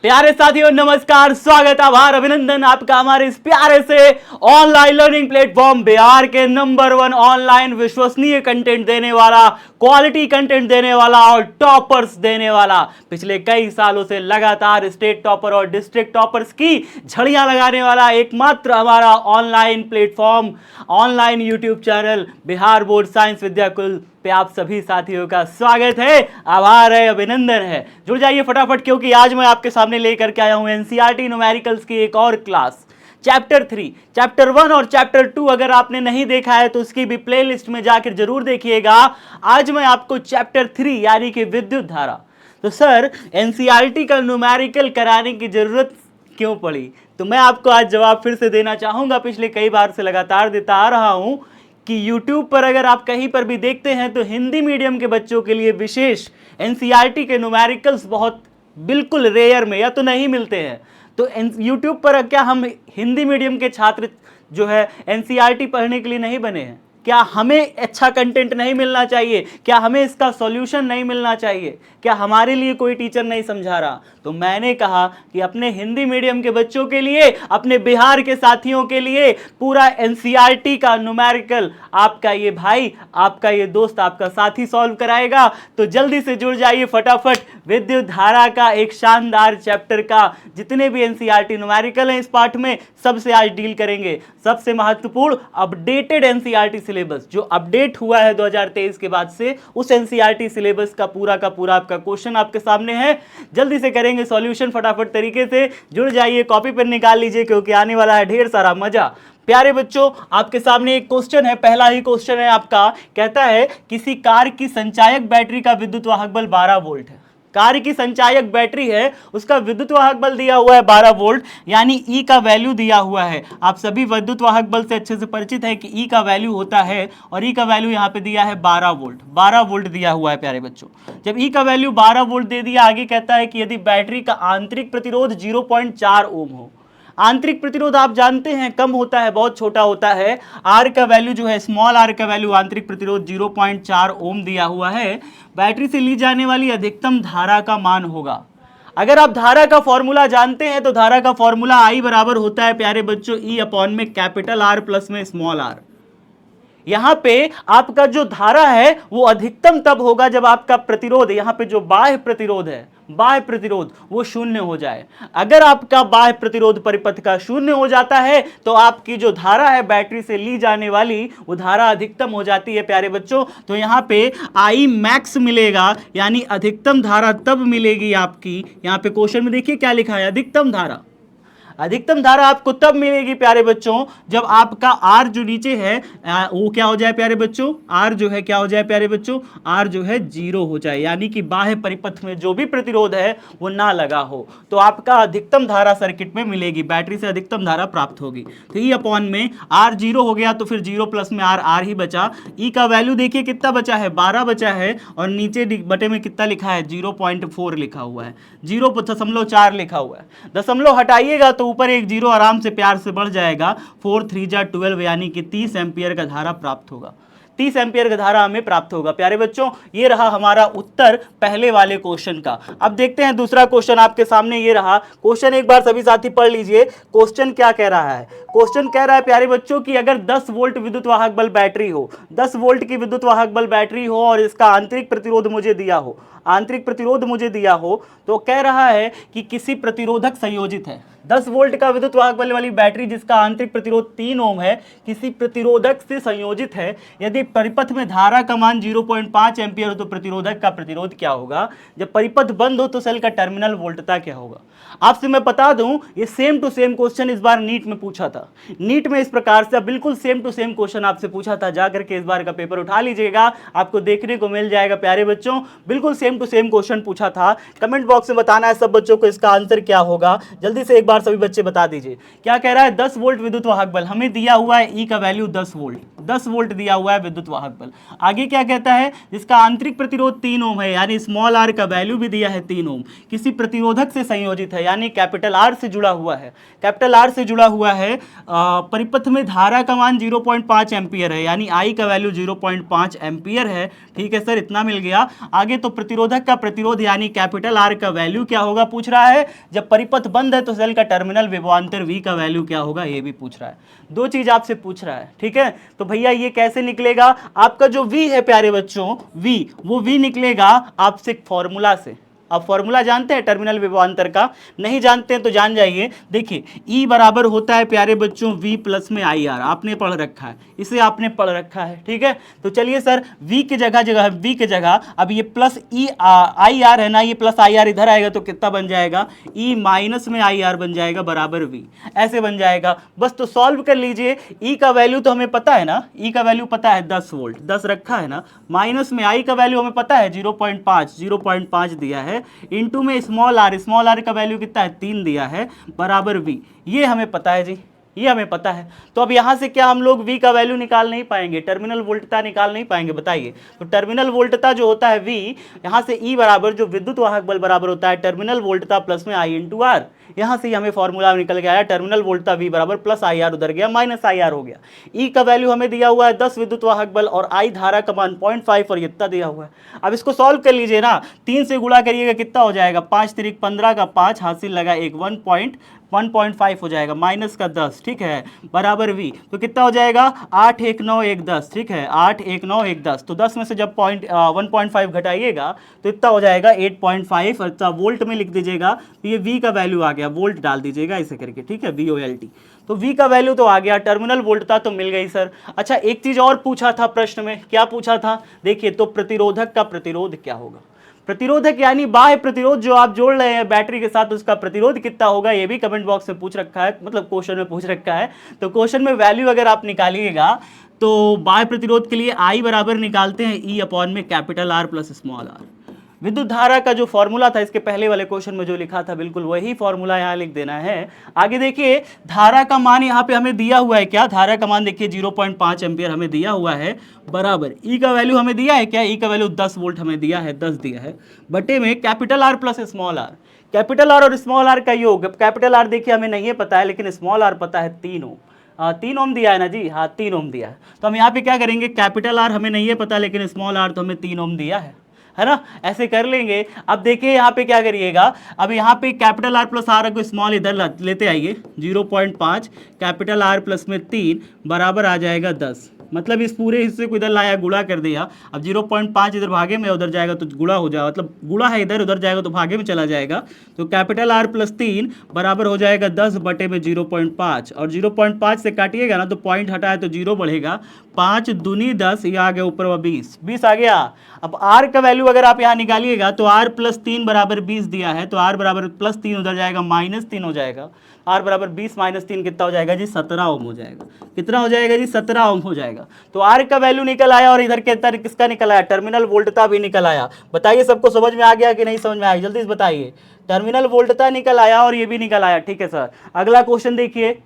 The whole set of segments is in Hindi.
प्यारे साथियों नमस्कार, स्वागत, आभार, अभिनंदन आपका हमारे इस प्यारे से ऑनलाइन लर्निंग प्लेटफॉर्म बिहार के नंबर 1 ऑनलाइन विश्वसनीय कंटेंट देने वाला, क्वालिटी कंटेंट देने वाला और टॉपर्स देने वाला, पिछले कई सालों से लगातार स्टेट टॉपर और डिस्ट्रिक्ट टॉपर्स की झड़ियां लगाने वाला एकमात्र हमारा online platform, online YouTube channel Bihar board science Vidyakul पे आप सभी साथियों का स्वागत है, आभार है, अभिनंदन है। जुड़ जाइए फटाफट, क्योंकि आज मैं आपके सामने लेकर के आया हूं एनसीईआरटी न्यूमेरिकल्स की एक और क्लास, चैप्टर 3, चैप्टर 1 और चैप्टर 2 अगर आपने नहीं देखा है तो उसकी भी प्लेलिस्ट में जाकर जरूर देखिएगा। आज मैं आपको चैप्टर 3 यानी कि विद्युत धारा, तो सर एनसीईआरटी का न्यूमेरिकल कराने की जरूरत क्यों पड़ी, तो मैं आपको आज जवाब फिर से देना चाहूंगा। पिछले कई बार से लगातार देता आ रहा हूं कि YouTube पर अगर आप कहीं पर भी देखते हैं तो हिंदी मीडियम के बच्चों के लिए विशेष एनसीईआरटी के न्यूमेरिकल्स बहुत बिल्कुल रेयर में या तो नहीं मिलते हैं। तो YouTube पर क्या हम हिंदी मीडियम के छात्र जो है एनसीईआरटी पढ़ने के लिए नहीं बने हैं? क्या हमें अच्छा कंटेंट नहीं मिलना चाहिए? क्या हमें इसका सॉल्यूशन नहीं मिलना चाहिए? क्या हमारे लिए कोई टीचर नहीं समझा रहा? तो मैंने कहा कि अपने हिंदी मीडियम के बच्चों के लिए, अपने बिहार के साथियों के लिए पूरा एनसीईआरटी का न्यूमेरिकल आपका ये भाई, आपका ये दोस्त, आपका साथी सॉल्व कराएगा। तो जल्दी से जुड़ जाइए फटाफट विद्युत धारा का एक शानदार चैप्टर का। जितने भी एनसीईआरटी न्यूमेरिकल हैं इस पाठ में, सबसे आज डील करेंगे। सबसे महत्वपूर्ण अपडेटेड एनसीईआरटी सिलेबस जो अपडेट हुआ है 2023 के बाद से, उस एनसीईआरटी सिलेबस का पूरा आपका क्वेश्चन आपके सामने है। जल्दी से करेंगे सॉल्यूशन फटाफट तरीके से। जुड़ जाइए, कॉपी पेन निकाल लीजिए, क्योंकि आने वाला है ढेर सारा मजा। प्यारे बच्चों, आपके सामने एक क्वेश्चन है, पहला ही क्वेश्चन है आपका। कहता है किसी कार की संचायक बैटरी का विद्युत वाहक बल 12 वोल्ट है। कार की संचायक बैटरी है, उसका विद्युत वाहक बल दिया हुआ है 12 वोल्ट, यानी ई का वैल्यू दिया हुआ है। आप सभी विद्युत वाहक बल से अच्छे से परिचित है कि ई का वैल्यू होता है, और ई का वैल्यू यहाँ पे दिया है 12 वोल्ट। 12 वोल्ट दिया हुआ है प्यारे बच्चों। जब ई का वैल्यू 12 वोल्ट दे दिया, आगे कहता है कि यदि बैटरी का आंतरिक प्रतिरोध 0.4 ओम हो। आंतरिक प्रतिरोध आप जानते हैं कम होता है, बहुत छोटा होता है। आर का वैल्यू जो है, स्मॉल आर का वैल्यू, आंतरिक प्रतिरोध 0.4 ओम दिया हुआ है। बैटरी से ली जाने वाली अधिकतम धारा का मान होगा। अगर आप धारा का फॉर्मूला जानते हैं तो धारा का फॉर्मूला आई बराबर होता है प्यारे बच्चों ई अपॉन में कैपिटल आर प्लस में स्मॉल आर। यहां पे आपका जो धारा है वो अधिकतम तब होगा जब आपका प्रतिरोध, यहां पे जो बाह्य प्रतिरोध है, बाह्य प्रतिरोध वो शून्य हो जाए। अगर आपका बाह्य प्रतिरोध परिपथ का शून्य हो जाता है तो आपकी जो धारा है बैटरी से ली जाने वाली, वो धारा अधिकतम हो जाती है प्यारे बच्चों। तो यहां पे आई मैक्स मिलेगा, यानी अधिकतम धारा तब मिलेगी आपकी। यहां पे क्वेश्चन में देखिए क्या लिखा है, अधिकतम धारा। अधिकतम धारा आपको तब मिलेगी प्यारे बच्चों जब आपका आर जो नीचे है वो क्या हो जाए प्यारे बच्चों, आर जो है क्या हो जाए प्यारे बच्चों, आर जो है 0 हो जाए, यानी कि बाह्य परिपथ में जो भी प्रतिरोध है वो ना लगा हो, तो आपका अधिकतम धारा सर्किट में मिलेगी, बैटरी से अधिकतम धारा प्राप्त होगी। तो ई अपॉन में आर 0 हो गया, तो फिर 0 प्लस में आर ही बचा। ई का वैल्यू देखिए कितना बचा है, 12 बचा है, और नीचे बटे में कितना लिखा है, 0.4 लिखा हुआ है, 0.4 लिखा हुआ है। दशमलव हटाइएगा तो ऊपर एक 0 आराम से प्यार से बढ़ जाएगा। 4 3 जा 12, यानी कि 30 एम्पियर का धारा प्राप्त होगा। 30 एम्पियर का धारा हमें प्राप्त होगा प्यारे बच्चों। ये रहा हमारा उत्तर पहले वाले क्वेश्चन का। अब देखते हैं दूसरा क्वेश्चन आपके सामने। ये रहा क्वेश्चन, एक बार सभी साथी पढ़ लीजिए। क्वेश्चन क्या कह रहा है? क्वेश्चन कह रहा है प्यारे बच्चों कि अगर 10 वोल्ट विद्युत वाहक बल बैटरी हो, 10 वोल्ट की विद्युत वाहक बल बैटरी हो, और इसका आंतरिक प्रतिरोध मुझे दिया हो, आंतरिक प्रतिरोध मुझे दिया हो, तो कह रहा है कि किसी प्रतिरोधक संयोजित है। 10 वोल्ट का विद्युत वाहक बल वाली बैटरी जिसका आंतरिक प्रतिरोध 3 ओम है, किसी प्रतिरोधक से संयोजित है। यदि परिपथ में धारा का मान 0.5 एम्पियर हो तो प्रतिरोधक का प्रतिरोध क्या होगा? जब परिपथ बंद हो तो सेल का टर्मिनल वोल्टता क्या होगा? आपसे मैं बता दूं, ये सेम टू सेम क्वेश्चन इस बार नीट में पूछा था। नीट में इस प्रकार से बिल्कुल सेम टू सेम क्वेश्चन आपसे पूछा था। जाकर के इस बार का पेपर उठा लीजिएगा, आपको देखने को मिल जाएगा प्यारे बच्चों। बिल्कुल सेम टू सेम क्वेश्चन पूछा था। कमेंट बॉक्स में बताना है सब बच्चों को इसका आंसर क्या होगा। जल्दी से एक बार सभी बच्चे बता दीजिए। क्या कह रहा है? 10 वोल्ट विद्युत वाहक बल हमें दिया हुआ है, ई का वैल्यू 10 वोल्ट, 10 वोल्ट दिया हुआ है विद्युत वाहक बल। आगे क्या कहता है? जिसका आंतरिक प्रतिरोध 3 ओम है, यानी स्मॉल आर का वैल्यू भी दिया है 3 ओम, किसी प्रतिरोधक से संयोजित है, यानी कैपिटल आर से जुड़ा हुआ है, कैपिटल आर से जुड़ा हुआ है, परिपथ में धारा का मान 0.5 एम्पियर है, यानी आई का वैल्यू 0.5 एम्पियर है। ठीक है सर, इतना मिल गया। आगे तो प्रतिरोधक का प्रतिरोध यानी कैपिटल आर का वैल्यू क्या होगा पूछ रहा है। जब परिपथ बंद है तो सेल का टर्मिनल विभवांतर वी का वैल्यू क्या होगा, ये भी पूछ रहा है। दो चीज आपसे पूछ रहा है। ठीक है, तो भैया ये कैसे निकलेगा, आपका जो वी है प्यारे बच्चों, वी, वो वी निकलेगा आपसे फॉर्मूला से। आप फॉर्मूला जानते हैं टर्मिनल विभवांतर का, नहीं जानते हैं तो जान जाइए। देखिए E बराबर होता है प्यारे बच्चों V प्लस में आई आर, आपने पढ़ रखा है, इसे आपने पढ़ रखा है। ठीक है, तो चलिए सर V की जगह V की जगह अब ये प्लस ई आई आर है ना, ये प्लस आई आर इधर आएगा तो कितना बन जाएगा, E माइनस में आई आर बन जाएगा बराबर V, ऐसे बन जाएगा। बस तो सॉल्व कर लीजिए। E का वैल्यू तो हमें पता है ना, E का वैल्यू पता है 10 वोल्ट, 10 रखा है ना, माइनस में I का वैल्यू हमें पता है 0.5 दिया है, इनटू में स्मॉल आर का वैल्यू कितना है 3 दिया है, बराबर V, ये हमें पता है जी, ये हमें पता है। तो अब यहां से क्या हम लोग V का वैल्यू निकाल नहीं पाएंगे, टर्मिनल वोल्टता निकाल नहीं पाएंगे, बताइए। तो टर्मिनल वोल्टता जो होता है V, यहां से E बराबर जो विद्युत वाहक बल बराबर होता है टर्मिनल वोल्टता प्लस में I इंटू आर, यहां से हमें फॉर्मूला निकल के आया टर्मिनल वोल्टता V बराबर प्लस आई आर, उधर गया माइनस आई आर हो गया। E का वैल्यू हमें दिया हुआ है 10 विद्युत वाहक बल और I धारा का मान 0.5 और इतना दिया हुआ है। अब इसको सॉल्व कर लीजिए ना, 3 से गुणा करिएगा कितना हो जाएगा, 5 तिरिक 15 का 5 हासिल लगा 1.5 हो जाएगा, माइनस का 10, ठीक है, बराबर V, तो कितना हो जाएगा 8 1 9 1 10, ठीक है, 8 1 9 1 10, तो 10 में से जब 1.5 घटाइएगा तो इतना हो जाएगा 8.5, अच्छा वोल्ट में लिख दीजिएगा, तो ये V का वैल्यू आ गया, वोल्ट डाल दीजिएगा ऐसे करके, ठीक है, VOLT, तो V का वैल्यू तो आ गया, टर्मिनल वोल्टता तो मिल गई सर। अच्छा एक चीज और पूछा था प्रश्न में, क्या पूछा था, देखिए, तो प्रतिरोधक का प्रतिरोध क्या होगा, प्रतिरोधक यानी बाह्य प्रतिरोध जो आप जोड़ रहे हैं बैटरी के साथ, उसका प्रतिरोध कितना होगा, ये भी कमेंट बॉक्स में पूछ रखा है, मतलब क्वेश्चन में पूछ रखा है। तो क्वेश्चन में वैल्यू अगर आप निकालिएगा तो बाह्य प्रतिरोध के लिए I बराबर निकालते हैं E अपॉन में capital R plus small r। विद्युत धारा का जो फॉर्मूला था इसके पहले वाले क्वेश्चन में जो लिखा था, बिल्कुल वही फॉर्मूला यहाँ लिख देना है। आगे देखिए धारा का मान यहाँ पे हमें दिया हुआ है, क्या धारा का मान देखिए 0.5 एम्पियर हमें दिया हुआ है, बराबर E का वैल्यू हमें दिया है क्या, E का वैल्यू 10 वोल्ट हमें दिया है, 10 दिया है, बटे में capital R plus small r, capital R और स्मॉल r का योग, कैपिटल R देखिए हमें नहीं पता है लेकिन स्मॉल r पता है 3 ओम, 3 ओम दिया है ना जी, हाँ 3 ओम दिया है। तो हम यहाँ पे क्या करेंगे, कैपिटल R हमें नहीं है पता लेकिन स्मॉल r तो हमें 3 ओम दिया है ना, ऐसे कर लेंगे। अब देखिए यहाँ पे क्या करिएगा, अब यहाँ पे कैपिटल R प्लस R को स्मॉल इधर लेते आइए, 0.5 कैपिटल R प्लस में 3 बराबर आ जाएगा 10, मतलब इस पूरे हिस्से को इधर लाया, गुणा कर दिया। अब 0.5 इधर भागे में उधर जाएगा तो गुणा हो जाएगा, मतलब गुणा है इधर, उधर जाएगा तो भागे में चला जाएगा, तो कैपिटल R प्लस 3 बराबर हो जाएगा 10 बटे में 0.5, और 0.5 से काटिएगा ना तो पॉइंट हटाए तो 0 बढ़ेगा, 5 दूनी 10, ये आ गया ऊपर 20 आ गया। अब R का वैल्यू अगर आप यहाँ निकालिएगा तो R प्लस 3 बराबर 20 दिया है, तो R बराबर प्लस 3 उधर जाएगा माइनस 3 हो जाएगा, R बराबर 20 माइनस 3 कितना हो जाएगा जी, 17 ओम हो जाएगा, कितना हो जाएगा जी, 17 ओम हो जाएगा। तो R का वैल्यू निकल आया और इधर के अंदर किसका निकल आया, टर्मिनल वोल्टता भी निकल आया। बताइए सबको समझ में आ गया कि नहीं समझ में आया, जल्दी से बताइए। टर्मिनल वोल्टता निकल आया और ये भी निकल आया, ठीक है सर। अगला क्वेश्चन देखिए,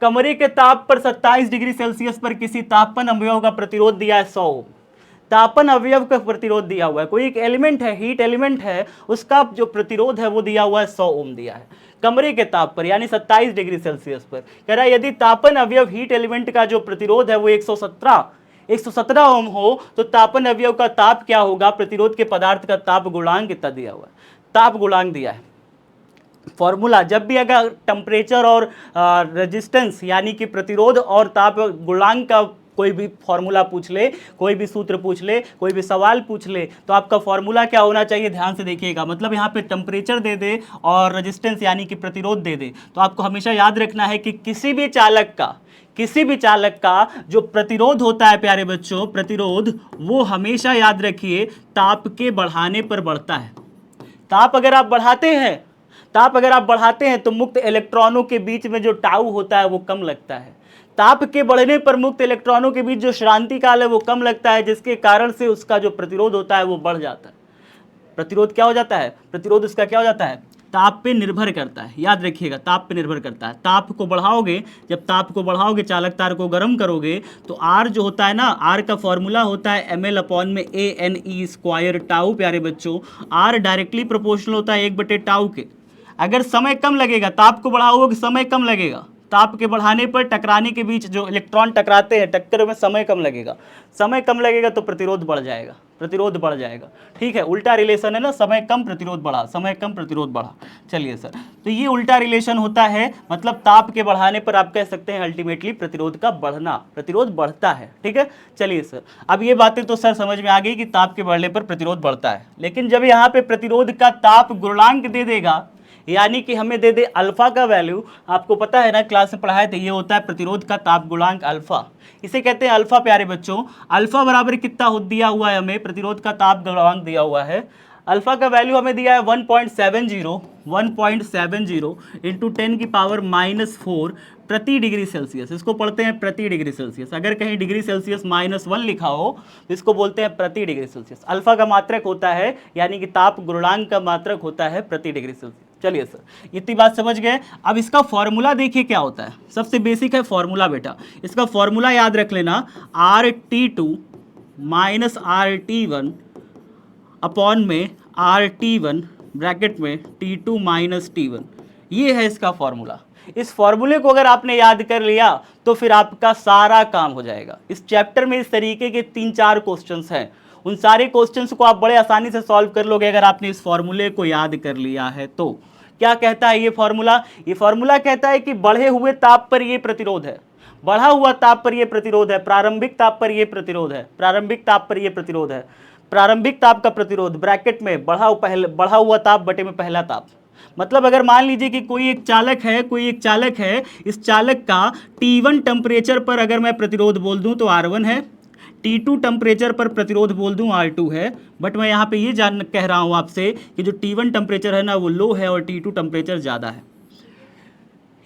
कमरे के ताप पर 27 डिग्री सेल्सियस पर किसी तापन अवयव का प्रतिरोध दिया है 100 ओम, तापन अवयव का प्रतिरोध दिया हुआ है, कोई एक एलिमेंट है, हीट एलिमेंट है, उसका जो प्रतिरोध है वो दिया हुआ है 100 ओम दिया है कमरे के ताप पर, यानी 27 डिग्री सेल्सियस पर। कह रहा है यदि तापन अवयव हीट एलिमेंट का जो प्रतिरोध है वो 117 ओम हो तो तापन अवयव का ताप क्या होगा, प्रतिरोध के पदार्थ का ताप गुणांक कितना दिया हुआ है, ताप गुणांक दिया है। फॉर्मूला जब भी अगर टेम्परेचर और रेजिस्टेंस यानी कि प्रतिरोध और ताप गुणांक का कोई भी फॉर्मूला पूछ ले, कोई भी सूत्र पूछ ले, कोई भी सवाल पूछ ले, तो आपका फॉर्मूला क्या होना चाहिए, ध्यान से देखिएगा। मतलब यहाँ पे टेम्परेचर दे दे और रेजिस्टेंस यानी कि प्रतिरोध दे दे, तो आपको हमेशा याद रखना है कि किसी भी चालक का जो प्रतिरोध होता है प्यारे बच्चों, प्रतिरोध वो हमेशा याद रखिए ताप के बढ़ाने पर बढ़ता है। ताप अगर आप बढ़ाते हैं तो मुक्त इलेक्ट्रॉनों के बीच में जो टाउ होता है वो कम लगता है। ताप के बढ़ने पर मुक्त इलेक्ट्रॉनों के बीच जो श्रांति काल है वो कम लगता है, जिसके कारण से उसका जो प्रतिरोध होता है वो बढ़ जाता है। प्रतिरोध क्या हो जाता है, प्रतिरोध उसका क्या हो जाता है, ताप पे निर्भर करता है, याद रखिएगा ताप पे निर्भर करता है। ताप को बढ़ाओगे, जब ताप को बढ़ाओगे, चालक तार को गर्म करोगे, तो R जो होता है ना, R का फॉर्मूला होता है ml अपॉन में ANE स्क्वायर टाउ। प्यारे बच्चों R डायरेक्टली प्रोपोर्शनल होता है 1/टाउ के। अगर समय कम लगेगा, ताप को बढ़ाओगे समय कम लगेगा, ताप के बढ़ाने पर टकराने के बीच जो इलेक्ट्रॉन टकराते हैं, टक्कर में समय कम लगेगा, समय कम लगेगा तो प्रतिरोध बढ़ जाएगा, प्रतिरोध बढ़ जाएगा। ठीक है, उल्टा रिलेशन है ना, समय कम प्रतिरोध बढ़ा, समय कम प्रतिरोध बढ़ा। चलिए सर, तो ये उल्टा रिलेशन होता है, मतलब ताप के बढ़ाने पर आप कह सकते हैं अल्टीमेटली प्रतिरोध का बढ़ना, प्रतिरोध बढ़ता है। ठीक है, चलिए सर, अब ये बातें तो सर समझ में आ गई कि ताप के बढ़ने पर प्रतिरोध बढ़ता है, लेकिन जब यहाँ पे प्रतिरोध का ताप गुणांक दे देगा, यानी कि हमें दे दे अल्फा का वैल्यू, आपको पता है ना क्लास में पढ़ाए थे, ये होता है प्रतिरोध का ताप गुणांक अल्फा, इसे कहते हैं अल्फा प्यारे बच्चों। अल्फा बराबर कितना दिया हुआ है हमें, प्रतिरोध का ताप गुणांक दिया हुआ है, अल्फा का वैल्यू हमें दिया है 1.70 इंटू 10 की पावर -4 प्रति डिग्री सेल्सियस, इसको पढ़ते हैं प्रति डिग्री सेल्सियस। अगर कहीं डिग्री सेल्सियस -1 लिखा हो तो इसको बोलते हैं प्रति डिग्री सेल्सियस। अल्फा का मात्रक होता है, यानी कि ताप गुणांक का मात्रक होता है प्रति डिग्री सेल्सियस। चलिए सर, इतनी बात समझ गए। अब इसका फॉर्मूला देखिए क्या होता है, सबसे बेसिक है फॉर्मूला बेटा, इसका फॉर्मूला याद रख लेना, RT2 माइनस RT1 अपॉन में RT1 ब्रैकेट में T2 माइनस T1, ये है इसका फॉर्मूला। इस फॉर्मूले को अगर आपने याद कर लिया तो फिर आपका सारा काम हो जाएगा। इस चैप्टर में इस तरीके के 3-4 क्वेश्चंस हैं, उन सारे क्वेश्चंस को आप बड़े आसानी से सॉल्व कर लोगे अगर आपने इस फॉर्मूले को याद कर लिया है तो। क्या कहता है ये फॉर्मूला? ये फॉर्मूला कहता है कि बढ़े हुए ताप पर ये प्रतिरोध है, बढ़ा हुआ ताप पर ये प्रतिरोध है, प्रारंभिक ताप पर ये प्रतिरोध है, प्रारंभिक ताप पर ये प्रतिरोध है, प्रारंभिक ताप का प्रतिरोध ब्रैकेट में बढ़ा हुआ ताप बटे में पहला ताप। मतलब अगर मान लीजिए कि कोई एक चालक है, इस चालक का T1 टेम्परेचर पर अगर मैं प्रतिरोध बोल दूं तो R1 है, T2 टेम्परेचर पर प्रतिरोध बोल दूं R2 है, बट मैं यहाँ पे ये कह रहा हूँ आपसे कि जो T1 टेम्परेचर है ना वो लो है और T2 टेम्परेचर ज़्यादा है।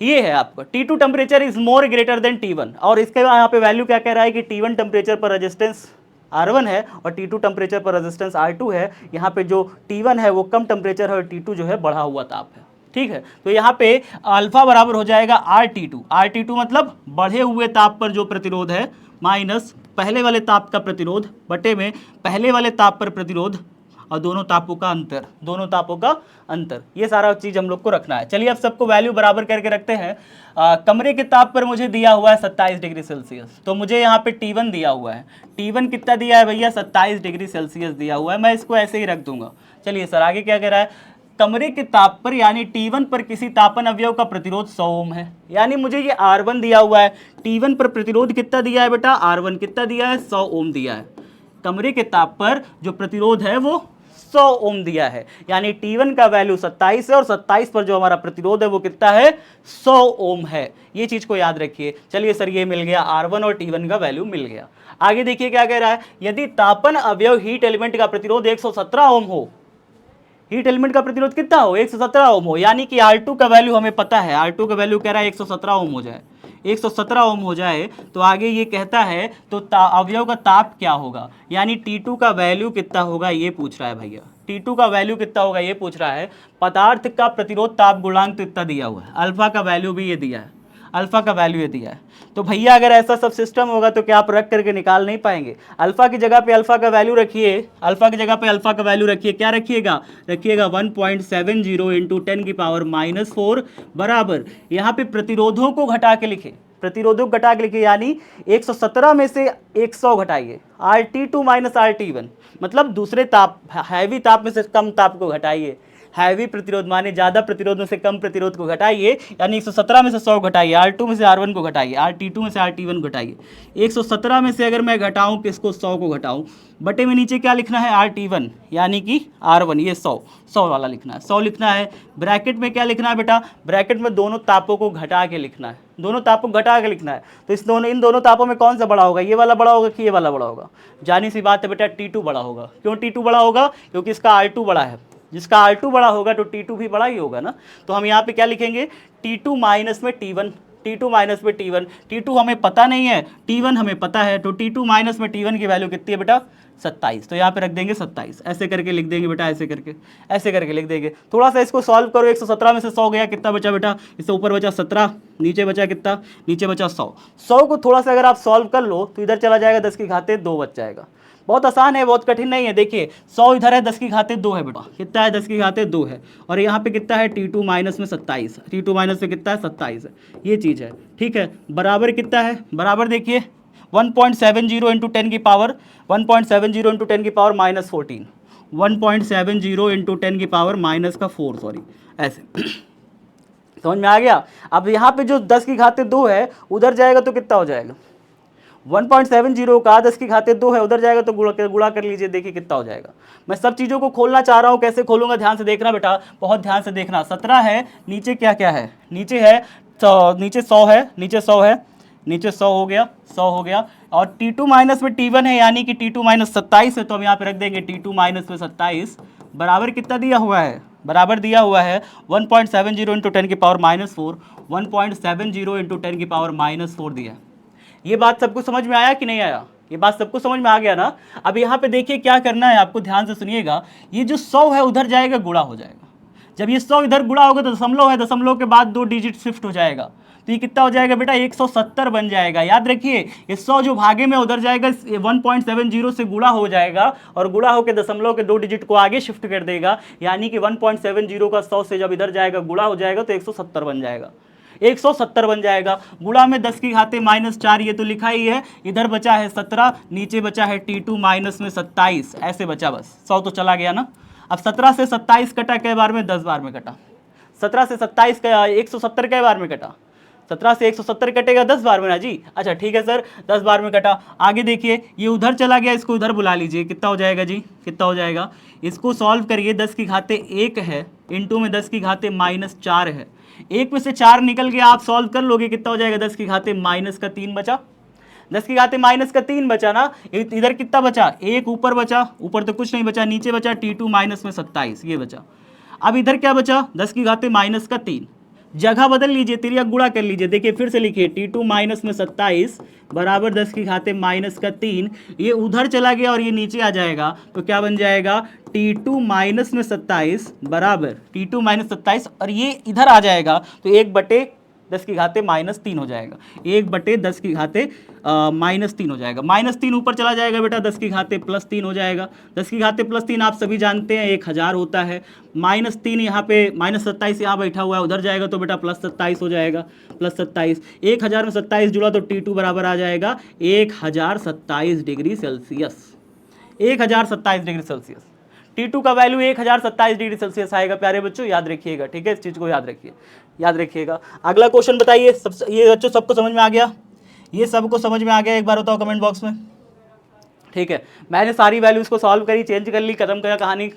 ये है आपका T2 temperature is more greater than T1, और इसके यहाँ पे वैल्यू क्या कह रहा है कि T1 टेम्परेचर पर रेजिस्टेंस R1 है और T2 टेम्परेचर पर रेजिस्टेंस R2 है। यहाँ पे जो T1 है वो कम टेम्परेचर है और T2 जो है बढ़ा हुआ ताप है। ठीक है, तो यहाँ पे अल्फा बराबर हो जाएगा RT2 मतलब बढ़े हुए ताप पर जो प्रतिरोध है माइनस पहले वाले ताप का प्रतिरोध बटे में पहले वाले ताप पर प्रतिरोध और दोनों तापों का अंतर, ये सारा चीज़ हम लोग को रखना है। चलिए अब सबको वैल्यू बराबर करके रखते हैं। कमरे के ताप पर मुझे दिया हुआ है 27 डिग्री सेल्सियस, तो मुझे यहाँ पे T1 दिया हुआ है, T1 कितना दिया है भैया, 27 डिग्री सेल्सियस दिया हुआ है, मैं इसको ऐसे ही रख दूंगा। चलिए सर आगे क्या कह रहा है, कमरे के ताप पर यानी T1 पर किसी तापन अवयव का प्रतिरोध 100 ओम है, यानी मुझे ये R1 दिया हुआ है, T1 पर प्रतिरोध कितना दिया है बेटा, R1 कितना दिया है, 100 ओम दिया है। कमरे के ताप पर जो प्रतिरोध है वो 100 ओम दिया है, यानी T1 का वैल्यू 27 है और 27 पर जो हमारा प्रतिरोध है वो कितना है, 100 ओम है। ये चीज को याद रखिए। चलिए सर ये मिल गया, R1 और T1 का वैल्यू मिल गया। आगे देखिए क्या कह रहा है, यदि तापन अवयव हीट एलिमेंट का प्रतिरोध 117 ओम हो, हीट एलिमेंट का प्रतिरोध कितना हो, 117 ओम हो, यानी कि R2 का वैल्यू हमें पता है, R2 का वैल्यू कह रहा है 117 ओम हो जाए, 117 ओम हो जाए तो आगे ये कहता है तो अवयव का ताप क्या होगा, यानी T2 का वैल्यू कितना होगा ये पूछ रहा है भैया, T2 का वैल्यू कितना होगा ये पूछ रहा है। पदार्थ का प्रतिरोध ताप गुणांक तो इतना दिया हुआ है, अल्फा का वैल्यू भी ये दिया है, अल्फा का वैल्यू ये दिया है। तो भैया अगर ऐसा सब सिस्टम होगा तो क्या आप रख करके निकाल नहीं पाएंगे, अल्फा की जगह पे अल्फा का वैल्यू रखिए, अल्फा की जगह पे अल्फा का वैल्यू रखिए, क्या रखिएगा, 1.70 इंटू 10 की पावर -4 बराबर, यहाँ पे प्रतिरोधों को घटा के लिखे, प्रतिरोधों को घटा के लिखे, यानी 117 में से 100 घटाइए, RT2 माइनस RT1 मतलब दूसरे ताप हैवी ताप में से कम ताप को घटाइए, हैवी प्रतिरोध माने ज़्यादा प्रतिरोध में से कम प्रतिरोध को घटाइए, यानी 117 में से 100 घटाइए, R2 में से R1 को घटाइए, RT2 में से RT1 घटाइए। 117 में से अगर मैं घटाऊं किसको, 100 को घटाऊं, बटे में नीचे क्या लिखना है, RT1 यानी कि R1, ये 100 वाला लिखना है, 100 लिखना है। ब्रैकेट में क्या लिखना है बेटा, ब्रैकेट में दोनों तापों को घटा के लिखना है, दोनों तापों को घटा के लिखना है। तो इन दोनों तापों में कौन सा बड़ा होगा, ये वाला बड़ा होगा कि ये वाला बड़ा होगा, जानी सी बात है बेटा T2 बड़ा होगा। क्यों T2 बड़ा होगा, क्योंकि इसका R2 बड़ा है, जिसका R2 बड़ा होगा तो T2 भी बड़ा ही होगा ना। तो हम यहाँ पे क्या लिखेंगे, T2 माइनस में T1, T2 माइनस में T1, T2 हमें पता नहीं है, T1 हमें पता है, तो T2 माइनस में T1 की वैल्यू कितनी है बेटा, 27, तो यहाँ पे रख देंगे 27, ऐसे करके लिख देंगे बेटा, ऐसे करके लिख देंगे। थोड़ा सा इसको सॉल्व करो, 117 में से 100 गया, कितना बचा बेटा, इससे ऊपर बचा 17, नीचे बचा कितना, नीचे बचा 100 को थोड़ा सा अगर आप सॉल्व कर लो तो इधर चला जाएगा 10 की घाते 2 बच जाएगा, बहुत आसान है, बहुत कठिन नहीं है। देखिए 100 इधर है, 10 की घाते 2 है बेटा, कितना है 10 की घाते 2 है, और यहाँ पे कितना है T2 माइनस में 27, T2 माइनस में कितना है 27 है, ये चीज़ है। ठीक है, बराबर कितना है, बराबर देखिए 1.70 इंटू 10 की पावर 1.70 इंटू 10 की पावर माइनस 14, 1.70 इंटू 10 की पावर माइनस का 4, सॉरी, ऐसे समझ में आ गया। अब यहाँ पे जो 10 की घाते 2 है उधर जाएगा तो कितना हो जाएगा, 1.70 का 10 की घाते 2 है, उधर जाएगा तो गुणा कर लीजिए, देखिए कितना हो जाएगा। मैं सब चीज़ों को खोलना चाह रहा हूँ, कैसे खोलूंगा ध्यान से देखना बेटा, बहुत ध्यान से देखना। 17 है, नीचे क्या क्या है, नीचे है नीचे 100 है, नीचे 100 है, नीचे 100 हो गया, 100 हो गया, और T2 माइनस में T1 है, यानी कि T2 माइनस 27 है, तो हम यहाँ पे रख देंगे T2 माइनस में 27 बराबर कितना दिया हुआ है, बराबर दिया हुआ है 1.70 इंटू 10 की पावर माइनस 4, 1.70 इंटू 10 की पावर माइनस 4 दिया है। ये बात सबको समझ में आया कि नहीं आया, ये बात सबको समझ में आ गया ना। अब यहाँ पे देखिए क्या करना है आपको, ध्यान से सुनिएगा। ये जो 100 है उधर जाएगा, गुणा हो जाएगा। जब ये 100 इधर गुणा होगा तो दशमलव है, दशमलव के बाद 2 डिजिट शिफ्ट हो जाएगा, तो ये कितना हो जाएगा बेटा 170 बन जाएगा। याद रखिए ये 100 जो भागे में उधर जाएगा 1.70 से गुणा हो जाएगा, और गुणा होकर दशमलव के 2 डिजिट को आगे शिफ्ट कर देगा, यानी कि 1.70 का 100 से जब इधर जाएगा गुणा हो जाएगा तो 170 बन जाएगा, 170 बन जाएगा। गुणा में 10 की घाते माइनस 4, ये तो लिखा ही है, इधर बचा है 17, नीचे बचा है T2 माइनस में 27, ऐसे बचा, बस 100 तो चला गया ना। अब 17 से 27 कटा कै बार में, 10 बार में कटा। 17 से 27 का 170 कै बार में कटा, 17 से 170 कटेगा 10 बार में ना जी। अच्छा ठीक है सर, 10 बार में कटा। आगे देखिए ये उधर चला गया, इसको उधर बुला लीजिए, कितना हो जाएगा जी, कितना हो जाएगा, इसको सॉल्व करिए। 10 की घाते 1 है, इंटू में 10 की घाते माइनस 4 है, 1 में से 4 निकल गया, आप सॉल्व कर लोगे, कितना हो जाएगा 10 की घाते माइनस का 3 बचा, 10 की घाते माइनस का 3 बचा ना। इधर कितना बचा, 1 ऊपर बचा, ऊपर तो कुछ नहीं बचा, नीचे बचा T2 माइनस में 27, ये बचा। अब इधर क्या बचा, 10 की घाते माइनस का 3, जगह बदल लीजिए, तिर्यक गुणा कर लीजिए। देखिए फिर से लिखिए T2 माइनस में 27 बराबर 10 की घाते माइनस का 3, ये उधर चला गया और ये नीचे आ जाएगा, तो क्या बन जाएगा T2 माइनस में 27 बराबर T2 माइनस 27, और ये इधर आ जाएगा तो 1/10 की घाते माइनस 3 हो जाएगा, 1/10 की घाते माइनस 3 हो जाएगा। माइनस 3 ऊपर चला जाएगा बेटा, 10 की घाते प्लस 3 हो जाएगा। 10 की घाते प्लस 3 आप सभी जानते हैं 1000 होता है। माइनस 3 यहाँ पे, माइनस 27 यहाँ बैठा हुआ है, उधर जाएगा तो बेटा प्लस 27 हो जाएगा, प्लस 27। 1000 में 27 जुड़ा तो T2 बराबर आ जाएगा 1027 degree Celsius, 1027 degree Celsius. T2 का वैल्यू 1027 डिग्री सेल्सियस आएगा प्यारे बच्चों, याद रखिएगा, ठीक है, इस चीज़ को याद रखिए, याद रखिएगा। अगला क्वेश्चन बताइए, सब ये बच्चों सबको समझ में आ गया, ये सबको समझ में आ गया, एक बार बताओ कमेंट बॉक्स में। ठीक है, मैंने सारी वैल्यूज़ को सॉल्व करी, चेंज कर ली, खत्म करा कहानी।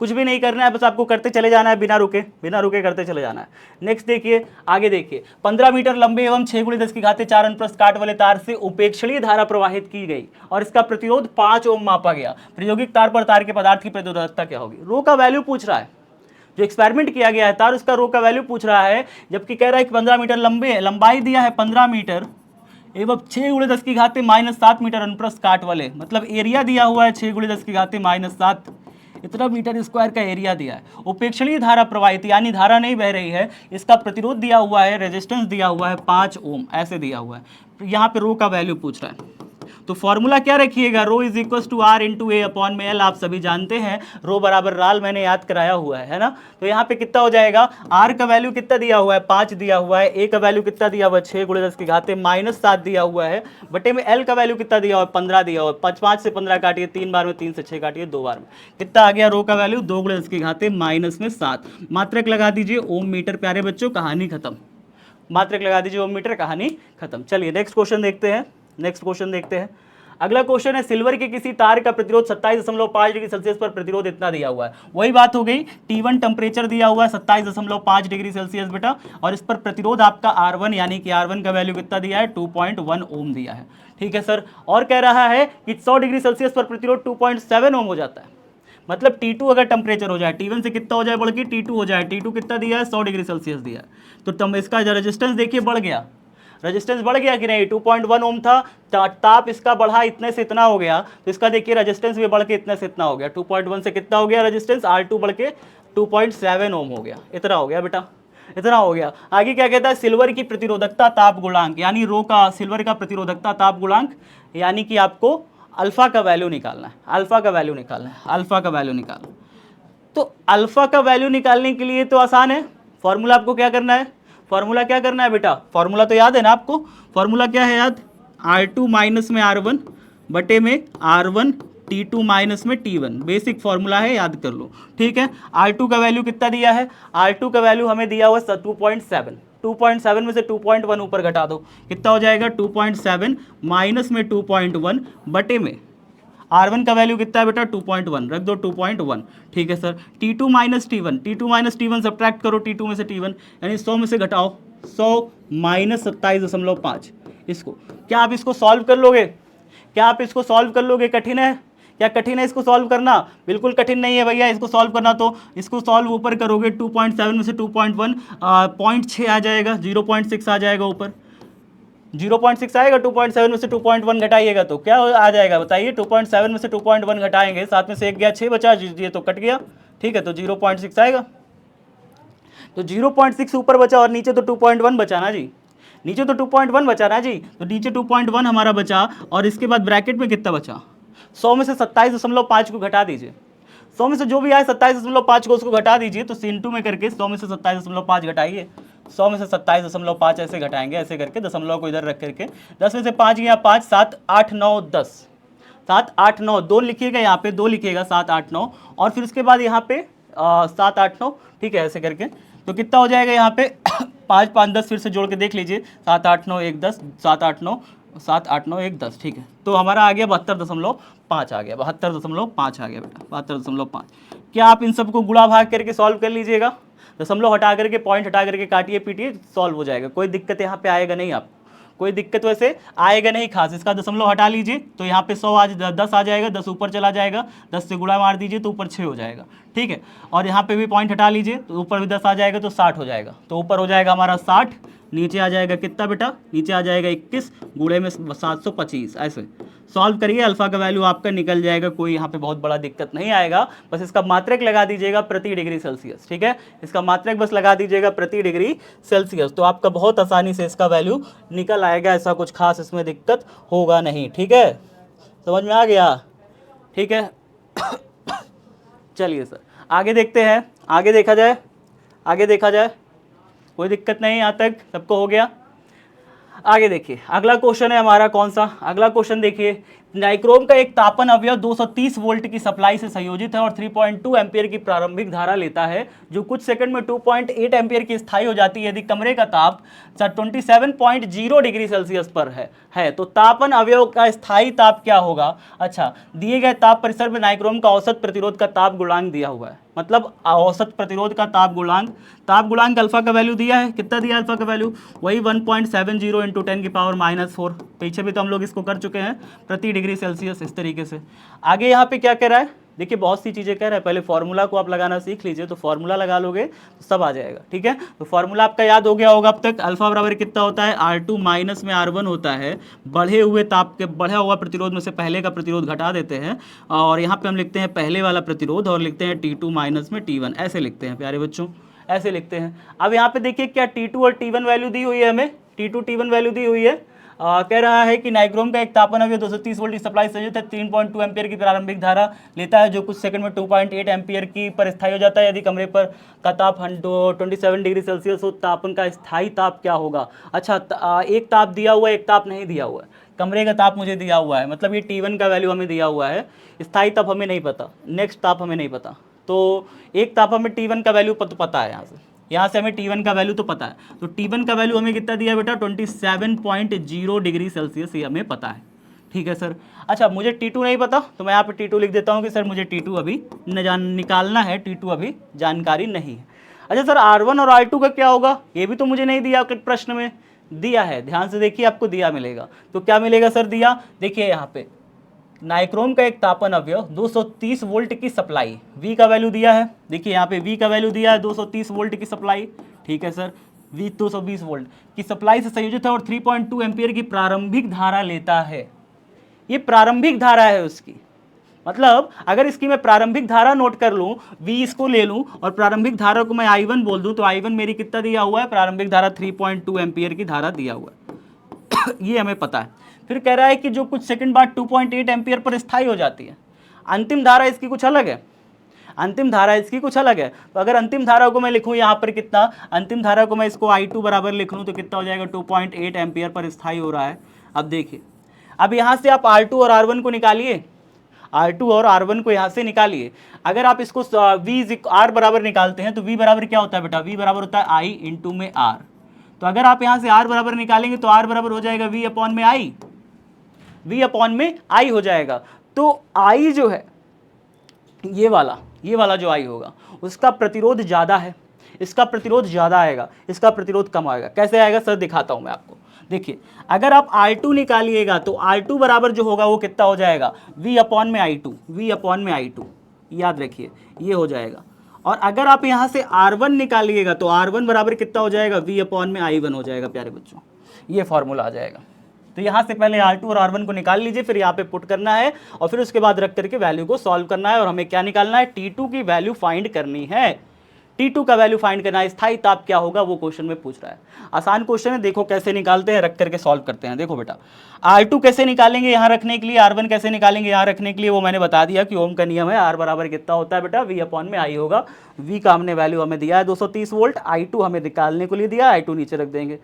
कुछ भी नहीं करना है, बस आपको करते चले जाना है, बिना रुके करते चले जाना है। नेक्स्ट देखिए, आगे देखिए, 15 मीटर लंबे एवं 6 × 10 की घाते 4 अनुप्रस्थ काट वाले तार से उपेक्षणीय धारा प्रवाहित की गई और इसका प्रतिरोध 5 ओम मापा गया। प्रायोगिक तार पर तार के पदार्थ की प्रतिरोधकता क्या होगी। रो का वैल्यू पूछ रहा है, जो एक्सपेरिमेंट किया गया है तार, उसका रो का वैल्यू पूछ रहा है, जबकि कह रहा है कि 15 मीटर लंबे, लंबाई दिया है 15 मीटर एवं 6 × 10 की घाते -7 मीटर अनुप्रस्थ काट वाले, मतलब एरिया दिया हुआ है 6 × 10 की घाते -7, इतना मीटर स्क्वायर का एरिया दिया है। उपेक्षणीय धारा प्रवाहित, यानी धारा नहीं बह रही है, इसका प्रतिरोध दिया हुआ है, रेजिस्टेंस दिया हुआ है 5 ओम, ऐसे दिया हुआ है। यहाँ पे रो का वैल्यू पूछ रहा है, तो फॉर्मूला क्या रखिएगा, rho is equal to R into A upon में एल, आप सभी जानते हैं, रो बराबर राल मैंने याद कराया हुआ है ना। तो यहाँ पे कितना हो जाएगा, आर का वैल्यू कितना दिया हुआ है 5 दिया हुआ है, ए का वैल्यू कितना दिया हुआ है 6 × 10 की घाते -7 दिया हुआ है, बटे में एल का वैल्यू कितना दिया हुआ है 15 दिया हुआ है। 5 से 15 काटिए, 3 बार में, 3 से 6 काटिए, 2 बार में, कितना आ गया रो का वैल्यू 2 × 10 की घाते -7। मात्रक लगा दीजिए ओम मीटर, प्यारे बच्चों कहानी खत्म, मात्रक लगा दीजिए ओम मीटर, कहानी खत्म। चलिए नेक्स्ट क्वेश्चन देखते हैं, नेक्स्ट क्वेश्चन देखते हैं। अगला क्वेश्चन है, सिल्वर के किसी तार का प्रतिरोध 27.5 डिग्री सेल्सियस पर प्रतिरोध इतना दिया हुआ है। वही बात हो गई, T1 टेम्परेचर दिया हुआ है 27.5 डिग्री सेल्सियस बेटा, और इस पर प्रतिरोध आपका R1, यानी कि R1 का वैल्यू कितना दिया है 2.1 ओम दिया है। ठीक है सर, और कह रहा है कि 100 डिग्री सेल्सियस पर प्रतिरोध 2.7 ओम हो जाता है, मतलब T2 अगर टेम्परेचर हो जाए, T1 से कितना हो जाए बढ़ के T2 हो जाए, T2 कितना दिया है 100 डिग्री सेल्सियस दिया है, तो इसका रेजिस्टेंस देखिए बढ़ गया, रेजिस्टेंस बढ़ गया कि नहीं, 2.1 ओम था, ताप इसका बढ़ा इतने से इतना हो गया, तो इसका देखिए रेजिस्टेंस भी बढ़ के इतने से इतना हो गया, 2.1 से कितना हो गया रेजिस्टेंस, R2 बढ़ के 2.7 ओम हो गया, इतना हो गया बेटा, इतना हो गया। आगे क्या कहता है, सिल्वर की प्रतिरोधकता ताप गुणांक, यानी रो का, सिल्वर का प्रतिरोधकता ताप गुणांक, यानी कि आपको अल्फा का वैल्यू निकालना है, अल्फा का वैल्यू निकालना है, अल्फा का वैल्यू निकालना है। तो अल्फा का वैल्यू निकालने के लिए तो आसान है, फॉर्मूला आपको क्या करना है, फॉर्मूला क्या करना है बेटा, फॉर्मूला तो याद है ना आपको, फॉर्मूला क्या है याद, R2 माइनस में R1 बटे में R1 T2 माइनस में T1, बेसिक फॉर्मूला है, याद कर लो। ठीक है, R2 का वैल्यू कितना दिया है, R2 का वैल्यू हमें दिया हुआ 2.7, 2.7 में से 2.1 ऊपर घटा दो, कितना हो जाएगा 2.7 माइनस में 2.1 बटे में R1 का वैल्यू कितना है बेटा 2.1, रख दो 2.1। ठीक है sir, T2 minus T1, T2 minus T1 subtract करो, T2 में से T1, यानी 100 में से घटाओ 100 माइनस 27.5। इसको क्या आप इसको सॉल्व कर लोगे, क्या आप इसको सॉल्व कर लोगे, कठिन है क्या, कठिन है इसको सॉल्व करना, बिल्कुल कठिन नहीं है भैया इसको सॉल्व करना। तो इसको सॉल्व ऊपर करोगे 2.7 में से 2.1 0.6 आ जाएगा, 0.6 आ जाएगा ऊपर, 0.6 आएगा, 2.7 में से 2.1 घटाइएगा तो क्या आ जाएगा बताइए, 2.7 में से 2.1 घटाएंगे, 7 में से 1 गया 6 बचा, ये तो कट गया। ठीक है, तो 0.6 आएगा, तो 0.6 ऊपर बचा और नीचे तो 2.1 बचा ना जी, नीचे तो 2.1 बचा ना जी, तो नीचे 2.1 हमारा बचा, और इसके बाद ब्रैकेट में कितना बचा, 100 में से 27.5 को घटा दीजिए, 100 में से जो भी आए 27.5 को उसको घटा दीजिए, तो sin 2 में करके 100 में से 27.5 घटाइए, 100 में से 27.5 ऐसे घटाएंगे, ऐसे करके दशमलव को इधर रख करके 10 में से 5 गया 5, 7 8 9 10, 7 8 9 2 लिखिएगा, यहाँ पे 2 लिखिएगा, 7 8 9, और फिर उसके बाद यहाँ पे 7 8 9। ठीक है, ऐसे करके तो कितना हो जाएगा यहाँ पे 5 5 10, फिर से जोड़ के देख लीजिए, 7 8 9 1 10, 7 8 9 7 8 9 1 10। ठीक है, तो हमारा आ गया 72.5 आ गया, 72.5 आ गया बेटा, 72.5। क्या आप इन सबको गुणा भाग करके सॉल्व कर लीजिएगा, दशमलव हटा करके पॉइंट हटा करके काटिए पीटिए, सॉल्व हो जाएगा, कोई दिक्कत यहाँ पे आएगा नहीं, आप कोई दिक्कत वैसे आएगा नहीं खास। इसका दशमलव हटा लीजिए तो यहाँ पे 100 आज 10 आ जाएगा, 10 ऊपर चला जाएगा, 10 से गुणा मार दीजिए तो ऊपर 6 हो जाएगा। ठीक है, और यहाँ पे भी पॉइंट हटा लीजिए तो ऊपर भी 10 आ जाएगा तो 60 हो जाएगा, तो ऊपर हो जाएगा हमारा 60, नीचे आ जाएगा कितना बेटा, नीचे आ जाएगा 21 गुणे में 725। ऐसे सॉल्व करिए, अल्फा का वैल्यू आपका निकल जाएगा, कोई यहाँ पे बहुत बड़ा दिक्कत नहीं आएगा, बस इसका मात्रक लगा दीजिएगा प्रति डिग्री सेल्सियस। ठीक है, इसका मात्रक बस लगा दीजिएगा प्रति डिग्री सेल्सियस, तो आपका बहुत आसानी से इसका वैल्यू निकल आएगा, ऐसा कुछ खास इसमें दिक्कत होगा नहीं। ठीक है, समझ में आ गया। ठीक है चलिए सर आगे देखते हैं, आगे देखा जाए, आगे देखा जाए, कोई दिक्कत नहीं, यहाँ तक सबको हो गया। आगे देखिए, अगला क्वेश्चन है हमारा कौन सा, अगला क्वेश्चन देखिए, नाइक्रोम का एक तापन अवयव 230 वोल्ट की सप्लाई से संयोजित है और 3.2 एम्पियर की प्रारंभिक धारा लेता है, जो कुछ सेकंड में 2.8 एम्पियर की स्थायी हो जाती है यदि कमरे का ताप 27.0 डिग्री सेल्सियस पर है तो तापन अवयव का स्थायी ताप क्या होगा। अच्छा, दिए गए ताप परिसर में नाइक्रोम का औसत प्रतिरोध का ताप गुणांक दिया हुआ है, मतलब औसत प्रतिरोध का ताप गुणांक अल्फा का वैल्यू दिया है, कितना दिया अल्फा का वैल्यू, वही 1.70 × 10⁻⁴। पीछे भी तो हम लोग इसको कर चुके हैं, प्रति डिग्री सेल्सियस, इस तरीके से। आगे यहाँ पे क्या कह रहा है, देखिए बहुत सी चीज़ें कह रहा है, पहले फॉर्मूला को आप लगाना सीख लीजिए, तो फॉर्मूला लगा लोगे तो सब आ जाएगा। ठीक है, तो फॉर्मूला आपका याद हो गया होगा अब तक, अल्फा बराबर कितना होता है, R2 माइनस में R1 होता है, बढ़े हुए ताप के बढ़ा हुआ प्रतिरोध में से पहले का प्रतिरोध घटा देते हैं, और यहाँ पे हम लिखते हैं पहले वाला प्रतिरोध और लिखते हैं T2 माइनस में T1, ऐसे लिखते हैं प्यारे बच्चों, ऐसे लिखते हैं। अब यहाँ पे देखिए क्या T2 और T1 वैल्यू दी हुई है, हमें T2 T1 वैल्यू दी हुई है। कह रहा है कि नाइक्रोम का एक तापन अवयव 230 वोल्ट की सप्लाई संयोजित है, 3.2 एम्पियर की प्रारंभिक धारा लेता है, जो कुछ सेकंड में 2.8 एम्पियर की पर स्थायी हो जाता है यदि कमरे पर का ताप 27 डिग्री सेल्सियस हो, तापन का स्थायी ताप क्या होगा। अच्छा, एक ताप दिया हुआ है, एक ताप नहीं दिया हुआ है, कमरे का ताप मुझे दिया हुआ है, मतलब ये T1 का वैल्यू हमें दिया हुआ है, स्थायी ताप हमें नहीं पता, नेक्स्ट ताप हमें नहीं पता, तो एक ताप हमें T1 का वैल्यू पता है, यहाँ से हमें T1 का वैल्यू तो पता है, तो T1 का वैल्यू हमें कितना दिया बेटा 27.0 डिग्री सेल्सियस, ये हमें पता है। ठीक है सर। अच्छा, मुझे T2 नहीं पता, तो मैं यहाँ पे T2 लिख देता हूँ कि सर मुझे T2 अभी निकालना है, T2 अभी जानकारी नहीं है। अच्छा सर, R1 और R2 का क्या होगा, ये भी तो मुझे नहीं दिया प्रश्न में, दिया है, ध्यान से देखिए आपको दिया मिलेगा, तो क्या मिलेगा सर दिया, देखिए यहाँ पे नाइक्रोम का एक तापन अवयव 230 वोल्ट की सप्लाई, V का वैल्यू दिया है, देखिए यहाँ पे V का वैल्यू दिया है 230 वोल्ट की सप्लाई। ठीक है सर, V 220 वोल्ट की सप्लाई से संयोजित है और 3.2 एम्पियर की प्रारंभिक धारा लेता है, ये प्रारंभिक धारा है उसकी, मतलब अगर इसकी मैं प्रारंभिक धारा नोट कर लूँ, V इसको ले लूँ और प्रारंभिक धारा को मैं I1 बोल दूँ, तो I1 मेरी कितना दिया हुआ है, प्रारंभिक धारा 3.2 एम्पियर की धारा दिया हुआ है ये हमें पता है। फिर कह रहा है कि जो कुछ सेकंड बाद 2.8 एम्पियर पर स्थायी हो जाती है। अंतिम धारा इसकी कुछ अलग है, अंतिम धारा इसकी कुछ अलग है। तो अगर अंतिम धारा को मैं लिखूं यहाँ पर कितना, अंतिम धारा को मैं इसको I2 बराबर लिख लूँ तो कितना हो जाएगा, 2.8 एम्पियर पर स्थायी हो रहा है। अब देखिए, अब यहाँ से आप R2 और R1 को निकालिए, R2 और R1 को यहाँ से निकालिए। अगर आप इसको V R बराबर निकालते हैं तो V बराबर क्या होता है बेटा, V बराबर होता है I इंटू में R। तो अगर आप यहाँ से R बराबर निकालेंगे तो R बराबर हो जाएगा V अपॉन में I, V अपॉन में I हो जाएगा। तो I जो है ये वाला जो I होगा उसका प्रतिरोध ज़्यादा है, इसका प्रतिरोध ज़्यादा आएगा, इसका प्रतिरोध कम आएगा। कैसे आएगा सर, दिखाता हूँ मैं आपको। देखिए, अगर आप R2 निकालिएगा तो R2 बराबर जो होगा वो कितना हो जाएगा, V अपॉन में I2, V अपॉन में I2, याद रखिए ये हो जाएगा। और अगर आप यहाँ से R1 निकालिएगा तो R1 बराबर कितना हो जाएगा, V अपॉन में I1 हो जाएगा। प्यारे बच्चों, ये फॉर्मूला आ जाएगा। तो यहाँ से पहले R2 और R1 को निकाल लीजिए, फिर यहाँ पे पुट करना है और फिर उसके बाद रख करके वैल्यू को सॉल्व करना है। और हमें क्या निकालना है, T2 की वैल्यू फाइंड करनी है, T2 का वैल्यू फाइंड करना है। स्थायी ताप क्या होगा वो क्वेश्चन में पूछ रहा है। आसान क्वेश्चन है, देखो कैसे निकालते हैं, रख करके सॉल्व करते हैं। देखो बेटा, R2 कैसे निकालेंगे यहाँ रखने के लिए, R1 कैसे निकालेंगे यहाँ रखने के लिए, वो मैंने बता दिया कि ओम का नियम है। R बराबर कितना होता है बेटा, V अपॉन में I होगा। V का हमने वैल्यू हमें दिया है 230 वोल्ट, I2 हमें निकालने को लिए दिया, I2 नीचे रख देंगे।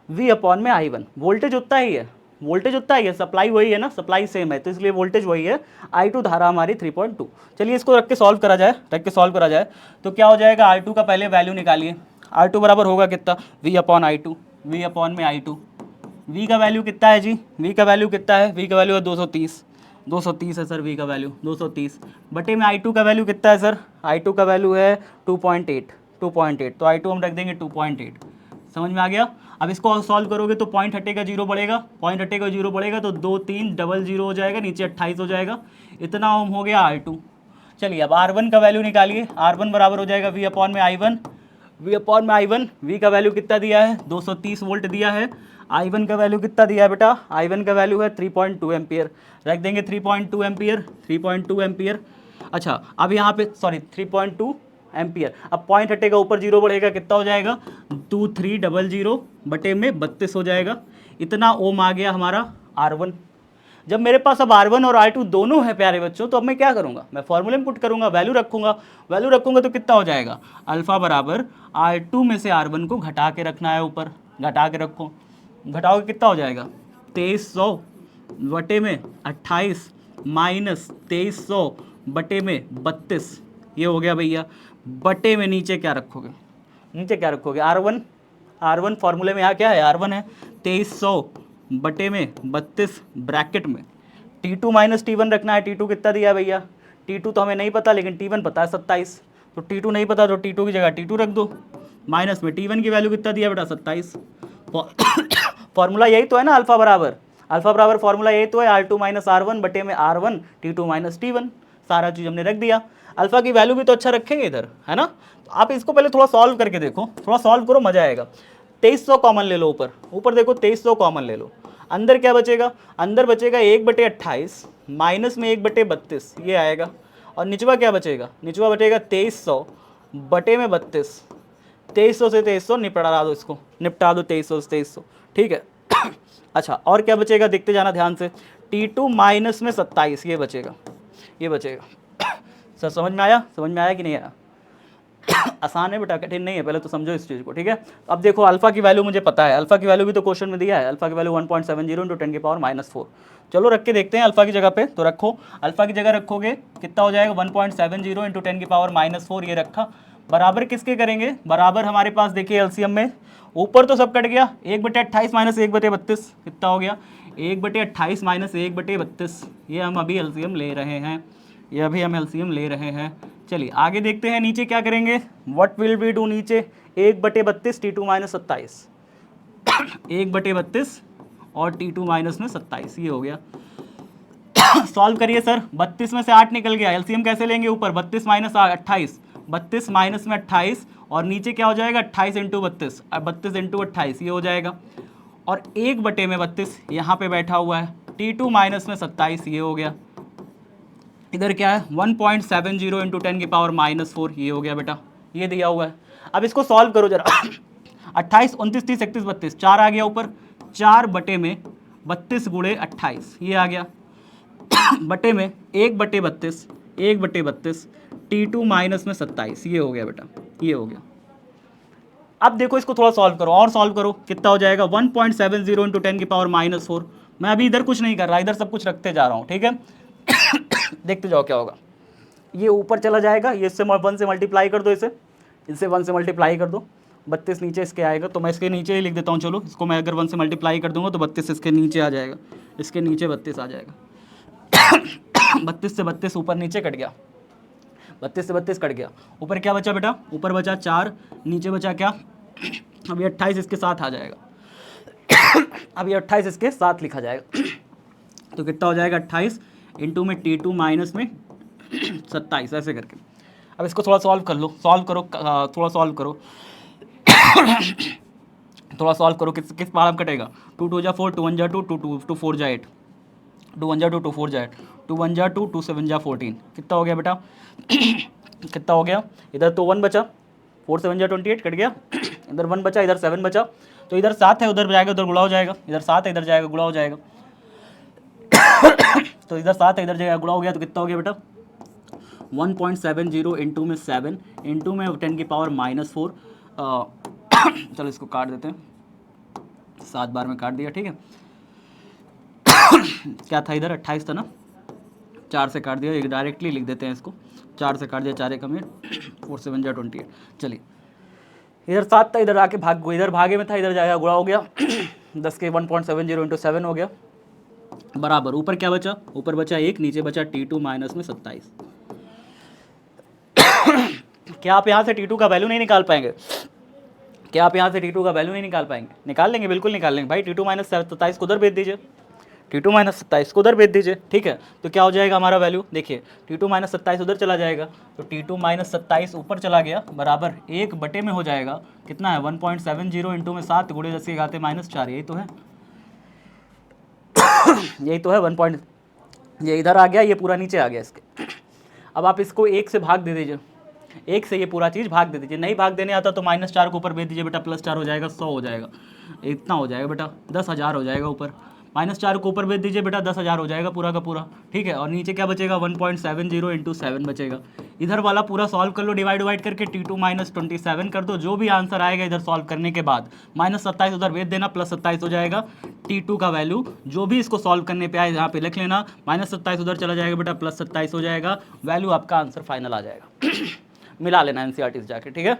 V अपॉन में I1, वोल्टेज उतना ही है, वोल्टेज उतना ही है, सप्लाई वही है ना, सप्लाई सेम है तो इसलिए वोल्टेज वही है। I2 धारा हमारी 3.2। चलिए इसको रख के सॉल्व करा जाए, तो क्या हो जाएगा, R2 का पहले वैल्यू निकालिए। R2 बराबर होगा कितना, V upon I2, V upon में I2। V का वैल्यू कितना है जी, V का वैल्यू कितना है, V का वैल्यू है 230 है सर, V का वैल्यू 230 बटे में I2 का वैल्यू कितना है सर, I2 का वैल्यू है 2.8, तो I2 हम रख देंगे 2.8। समझ में आ गया। अब इसको सॉल्व करोगे तो पॉइंट हटेगा, जीरो बढ़ेगा, तो 2 3 डबल जीरो हो जाएगा, नीचे 28 हो जाएगा। इतना ओम हो गया R2। चलिए अब R1 का वैल्यू निकालिए। R1 बराबर हो जाएगा V अपॉन में I1, V का वैल्यू कितना दिया है, 230 वोल्ट दिया है। I1 का वैल्यू कितना दिया है बेटा, I1 का वैल्यू है 3.2 एम्पियर, रख देंगे 3.2 एम्पियर। अच्छा अब यहाँ पे 3.2 एम्पियर। अब पॉइंट हटेगा, ऊपर जीरो बढ़ेगा, कितना हो जाएगा, 2300 बटे में 32 हो जाएगा। इतना ओम आ गया हमारा R1। जब मेरे पास अब R1 और R2 दोनों है प्यारे बच्चों, तो अब मैं क्या करूँगा, मैं फॉर्मूले में पुट करूँगा, वैल्यू रखूँगा तो कितना हो जाएगा, अल्फ़ा बराबर R2 में से R1 को घटा के रखना है, ऊपर घटा के रखो, घटाओगे कितना हो जाएगा, 2300 बटे में 28 माइनस 2300 बटे में 32, ये हो गया भैया। बटे में नीचे क्या रखोगे, R1 फॉर्मूले में यहाँ क्या है, R1 है 2300 बटे में 32 ब्रैकेट में T2 माइनस T1 रखना है। T2 कितना दिया भैया, T2 तो हमें नहीं पता लेकिन T1 पता है 27, तो T2 नहीं पता तो T2 की जगह T2 रख दो, माइनस में T1 की वैल्यू कितना दिया बेटा 27। फॉर्मूला यही तो है ना, अल्फा बराबर फॉर्मूला यही तो है, R2 माइनस R1 बटे में R1 T2 माइनस T1, सारा चीज़ हमने रख दिया। अल्फा की वैल्यू भी तो अच्छा रखेंगे इधर, है ना। तो आप इसको पहले थोड़ा सॉल्व करके देखो, थोड़ा सॉल्व करो, मजा आएगा। 2300 कॉमन ले लो, ऊपर देखो 2300 कॉमन ले लो, अंदर क्या बचेगा, अंदर बचेगा 1/28 माइनस में 1/32 ये आएगा, और निचवा क्या बचेगा, निचवा बचेगा 2300 बटे में 32, 2300 से 2300 निपटा दो, इसको निपटा दो 2300 से 2300, ठीक है। अच्छा और क्या बचेगा, देखते जाना ध्यान से, T2 माइनस में 27 ये बचेगा। सर समझ में आया कि नहीं आया, आसान है बेटा, कठिन नहीं है, पहले तो समझो इस चीज़ को, ठीक है। अब देखो अल्फा की वैल्यू मुझे पता है, अल्फा की वैल्यू भी तो क्वेश्चन में दिया है, अल्फा की वैल्यू 1.70 × 10⁻⁻4। चलो रख के देखते हैं अल्फा की जगह पे, तो रखो, अल्फा की जगह रखोगे कितना हो जाएगा, 1.70 × 10⁻⁻4 ये रखा, बराबर किसके करेंगे, बराबर हमारे पास देखिए एलसीएम में, ऊपर तो सब कट गया, 1/28 माइनस 1/32 कितना हो गया, 1/28 माइनस 1/32, ये हम अभी एलसीएम ले रहे हैं, चलिए आगे देखते हैं, नीचे क्या करेंगे, व्हाट विल वी डू, नीचे 1/32 T2 माइनस 27, 1/32 और T2 माइनस में 27 ये हो गया। सॉल्व करिए सर, 32 में से 8 निकल गया, एलसीएम कैसे लेंगे, ऊपर 32 माइनस 28, 32 माइनस में 28 और नीचे क्या हो जाएगा 28 × 32, 32 × 28 ये हो जाएगा, और 1/32 यहाँ पे बैठा हुआ है, T2 माइनस में 27 ये हो गया, इधर क्या है 1.70 × 10⁻⁻4 ये हो गया बेटा, ये दिया हुआ है। अब इसको सॉल्व करो जरा, 28 29 30 31 32 4 आ गया ऊपर, 4 बटे में 32 गुणे 28 ये आ गया बटे में 1/32 1/32 T2 माइनस में 27 ये हो गया बेटा, ये हो गया। अब देखो इसको थोड़ा सॉल्व करो और सॉल्व करो, कितना हो जाएगा 1.70 इंटू 10⁻⁻⁴। मैं अभी इधर कुछ नहीं कर रहा, इधर सब कुछ रखते जा रहा हूँ, ठीक है। देखते जाओ क्या होगा, ये ऊपर चला जाएगा, ये इससे 1 से मल्टीप्लाई कर दो, इससे 1 से मल्टीप्लाई कर दो, 32 नीचे इसके आएगा, तो मैं इसके नीचे ही लिख देता हूँ। चलो इसको मैं अगर 1 से मल्टीप्लाई कर दूंगा तो 32 इसके नीचे आ जाएगा, इसके नीचे 32 आ जाएगा। 32 से 32 ऊपर नीचे कट गया, 32 से 32 कट गया, ऊपर क्या बचा बेटा, ऊपर बचा 4, नीचे बचा क्या, अब ये 28 इसके साथ आ जाएगा। अब ये 28 इसके साथ लिखा जाएगा, तो कितना हो जाएगा 28 इंटू में T2 माइनस में 27 ऐसे करके। अब इसको थोड़ा सॉल्व कर लो, सॉल्व करो, थोड़ा सॉल्व करो, थोड़ा सॉल्व करो, किस पार कटेगा, 2 2 जा 4, 2 1 जा 2, 2 4 जा 8, 2 1 जा 2, 2 4 जा 8, 2 1 जा 2, 2 7 जा 14, कितना हो गया बेटा, कितना हो गया, इधर तो 1 बचा, 4 7 जा 28 कट गया, इधर 1 बचा, इधर 7 बचा, तो इधर 7 है, उधर जाएगा, उधर गुणा हो जाएगा, इधर 7 है, इधर जाएगा गुणा हो जाएगा। तो इधर 7 है, इधर जाएगा गुणा हो गया, तो कितना हो गया बेटा 1.70 इंटू में 7 इंटू में 10⁻⁻⁴। चलो इसको काट देते हैं, 7 बार में काट दिया, ठीक है। क्या था इधर 28 था ना, 4 से काट दिया, एक डायरेक्टली लिख देते हैं इसको, 4 से काट दिया, 4 1 4 7 जा 28। चलिए इधर 7 था, इधर आके भाग, इधर भागे में था, इधर जाएगा गुणा हो गया, 10 के 1.70 इंटू 7 हो गया, बराबर ऊपर क्या बचा, ऊपर बचा 1, नीचे बचा T2 माइनस में 27। क्या आप यहाँ से T2 का वैल्यू नहीं निकाल पाएंगे, क्या आप यहाँ से T2 का वैल्यू नहीं निकाल पाएंगे, निकाल लेंगे, बिल्कुल निकाल लेंगे भाई। T2 माइनस 27 को उधर भेज दीजिए, T2 माइनस 27 को उधर भेज दीजिए, ठीक है। तो क्या हो जाएगा हमारा वैल्यू, देखिए T2 माइनस 27 उधर चला जाएगा, तो T2 माइनस 27 ऊपर चला गया, बराबर 1 बटे में हो जाएगा, कितना है 1.70 इंटू में 7 गुणे 10 के घाते -4, यही तो है, यही तो है 1 ये इधर आ गया, ये पूरा नीचे आ गया इसके। अब आप इसको 1 से भाग दे दीजिए, 1 से ये पूरा चीज़ भाग दे दीजिए, नहीं भाग देने आता तो -4 को ऊपर भेज दीजिए बेटा, +4 हो जाएगा, 100 हो जाएगा, इतना हो जाएगा बेटा, 10,000 हो जाएगा ऊपर, -4 को ऊपर भेज दीजिए बेटा, 10,000 हो जाएगा पूरा का पूरा, ठीक है। और नीचे क्या बचेगा 1.70 इंटू 7 बचेगा, इधर वाला पूरा सॉल्व कर लो, डिवाइड करके T2 माइनस 27 कर दो, जो भी आंसर आएगा इधर सॉल्व करने के बाद -27 उधर भेज देना, +27 हो जाएगा T2 का वैल्यू, जो भी इसको सॉल्व करने पे आए यहाँ पे लिख लेना, -27 उधर चला जाएगा बेटा, +27 हो जाएगा, वैल्यू आपका आंसर फाइनल आ जाएगा। मिला लेना NCERT से जाके, ठीक है।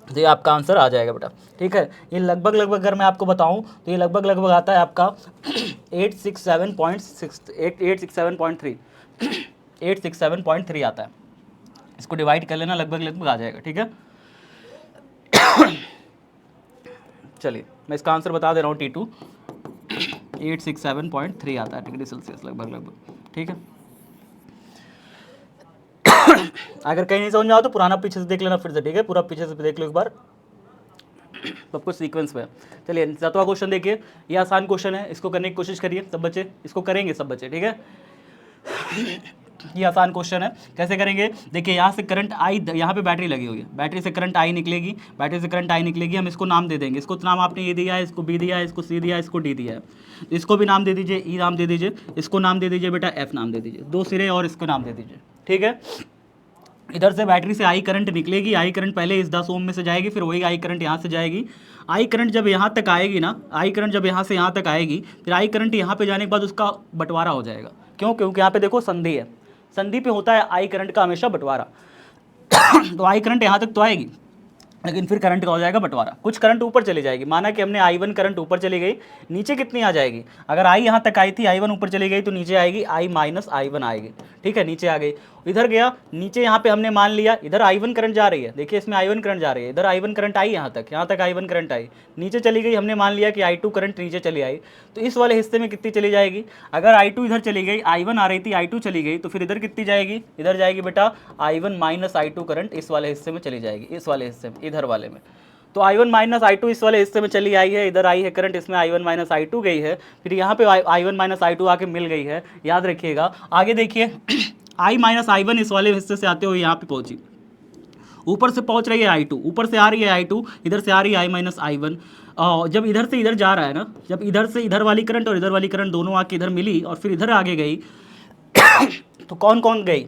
तो ये आपका आंसर आ जाएगा बेटा, ठीक है। ये लगभग अगर मैं आपको बताऊं तो ये लगभग आता है आपका 867.3 आता है, इसको डिवाइड कर लेना, लगभग आ जाएगा, ठीक है। चलिए मैं इसका आंसर बता दे रहा हूँ, T2 867.3 आता है डिग्री सेल्सियस लगभग, ठीक है। अगर कहीं नहीं समझ में आओ तो पुराना पीछे से देख लेना फिर से, ठीक है, पूरा पीछे से देख लो एक बार, सब कुछ सीक्वेंस में। चलिए 7वां क्वेश्चन देखिए, ये आसान क्वेश्चन है, इसको करने की कोशिश करिए सब बच्चे, इसको करेंगे सब बच्चे, ठीक है। ये आसान क्वेश्चन है, कैसे करेंगे, देखिए यहाँ से करंट आई, यहाँ पे बैटरी लगी हुई है, बैटरी से करंट आई निकलेगी, बैटरी से करंट आई निकलेगी, हम इसको नाम दे देंगे, इसको नाम आपने ये दिया है, इसको बी दिया है, इसको सी दिया है, इसको डी दिया है, इसको भी नाम दे दीजिए, ई नाम दे दीजिए, इसको नाम दे दीजिए बेटा एफ नाम दे दीजिए, 2 सिरे और इसको नाम दे दीजिए, ठीक है। इधर से बैटरी से आई करंट निकलेगी, आई करंट पहले इस 10 ओम में से जाएगी, फिर वही आई करंट यहाँ से जाएगी, आई करंट जब यहाँ तक आएगी ना, आई करंट जब यहाँ से यहाँ तक आएगी, फिर आई करंट यहाँ पे जाने के बाद उसका बंटवारा हो जाएगा, क्यों, क्योंकि यहाँ पे देखो संधि है, संधि पे होता है आई करंट का हमेशा बंटवारा। तो आई करंट यहाँ तक तो आएगी, लेकिन फिर करंट का हो जाएगा बंटवारा, कुछ करंट ऊपर चली जाएगी, माना कि हमने I1 करंट ऊपर चली गई, नीचे कितनी आ जाएगी, अगर I यहाँ तक आई थी, I1 ऊपर चली गई तो नीचे आएगी I माइनस I1 आएगी, ठीक है, नीचे आ गई, इधर गया नीचे, यहाँ पे हमने मान लिया इधर I1 करंट जा रही है, देखिए इसमें I1 करंट जा रही है, इधर I1 करंट आई, यहाँ तक I1 करंट आई, नीचे चली गई, हमने मान लिया कि I2 करंट नीचे चली आई, तो इस वाले हिस्से में कितनी चली जाएगी, अगर I2 इधर चली गई, I1 आ रही थी, I2 चली गई, तो फिर इधर कितनी जाएगी, इधर जाएगी बेटा I1 माइनस I2 करंट इस वाले हिस्से में चली जाएगी, इस वाले हिस्से में, इधर वाले में, तो I1 माइनस I2 इस वाले हिस्से में चली आई है, इधर आई है करंट, इसमें I1 माइनस I2 गई है, फिर यहाँ पे I1 माइनस I2 आके मिल गई है, याद रखिएगा। आगे देखिए I माइनस I1 इस वाले हिस्से से आते हुए यहाँ पे पहुँची, ऊपर से पहुंच रही है I2, ऊपर से आ रही है I2, इधर से आ रही है I-I1। जब इधर से इधर जा रहा है ना, जब इधर से इधर वाली करंट और इधर वाली करंट दोनों आके इधर मिली और फिर इधर आगे गई तो कौन कौन गई,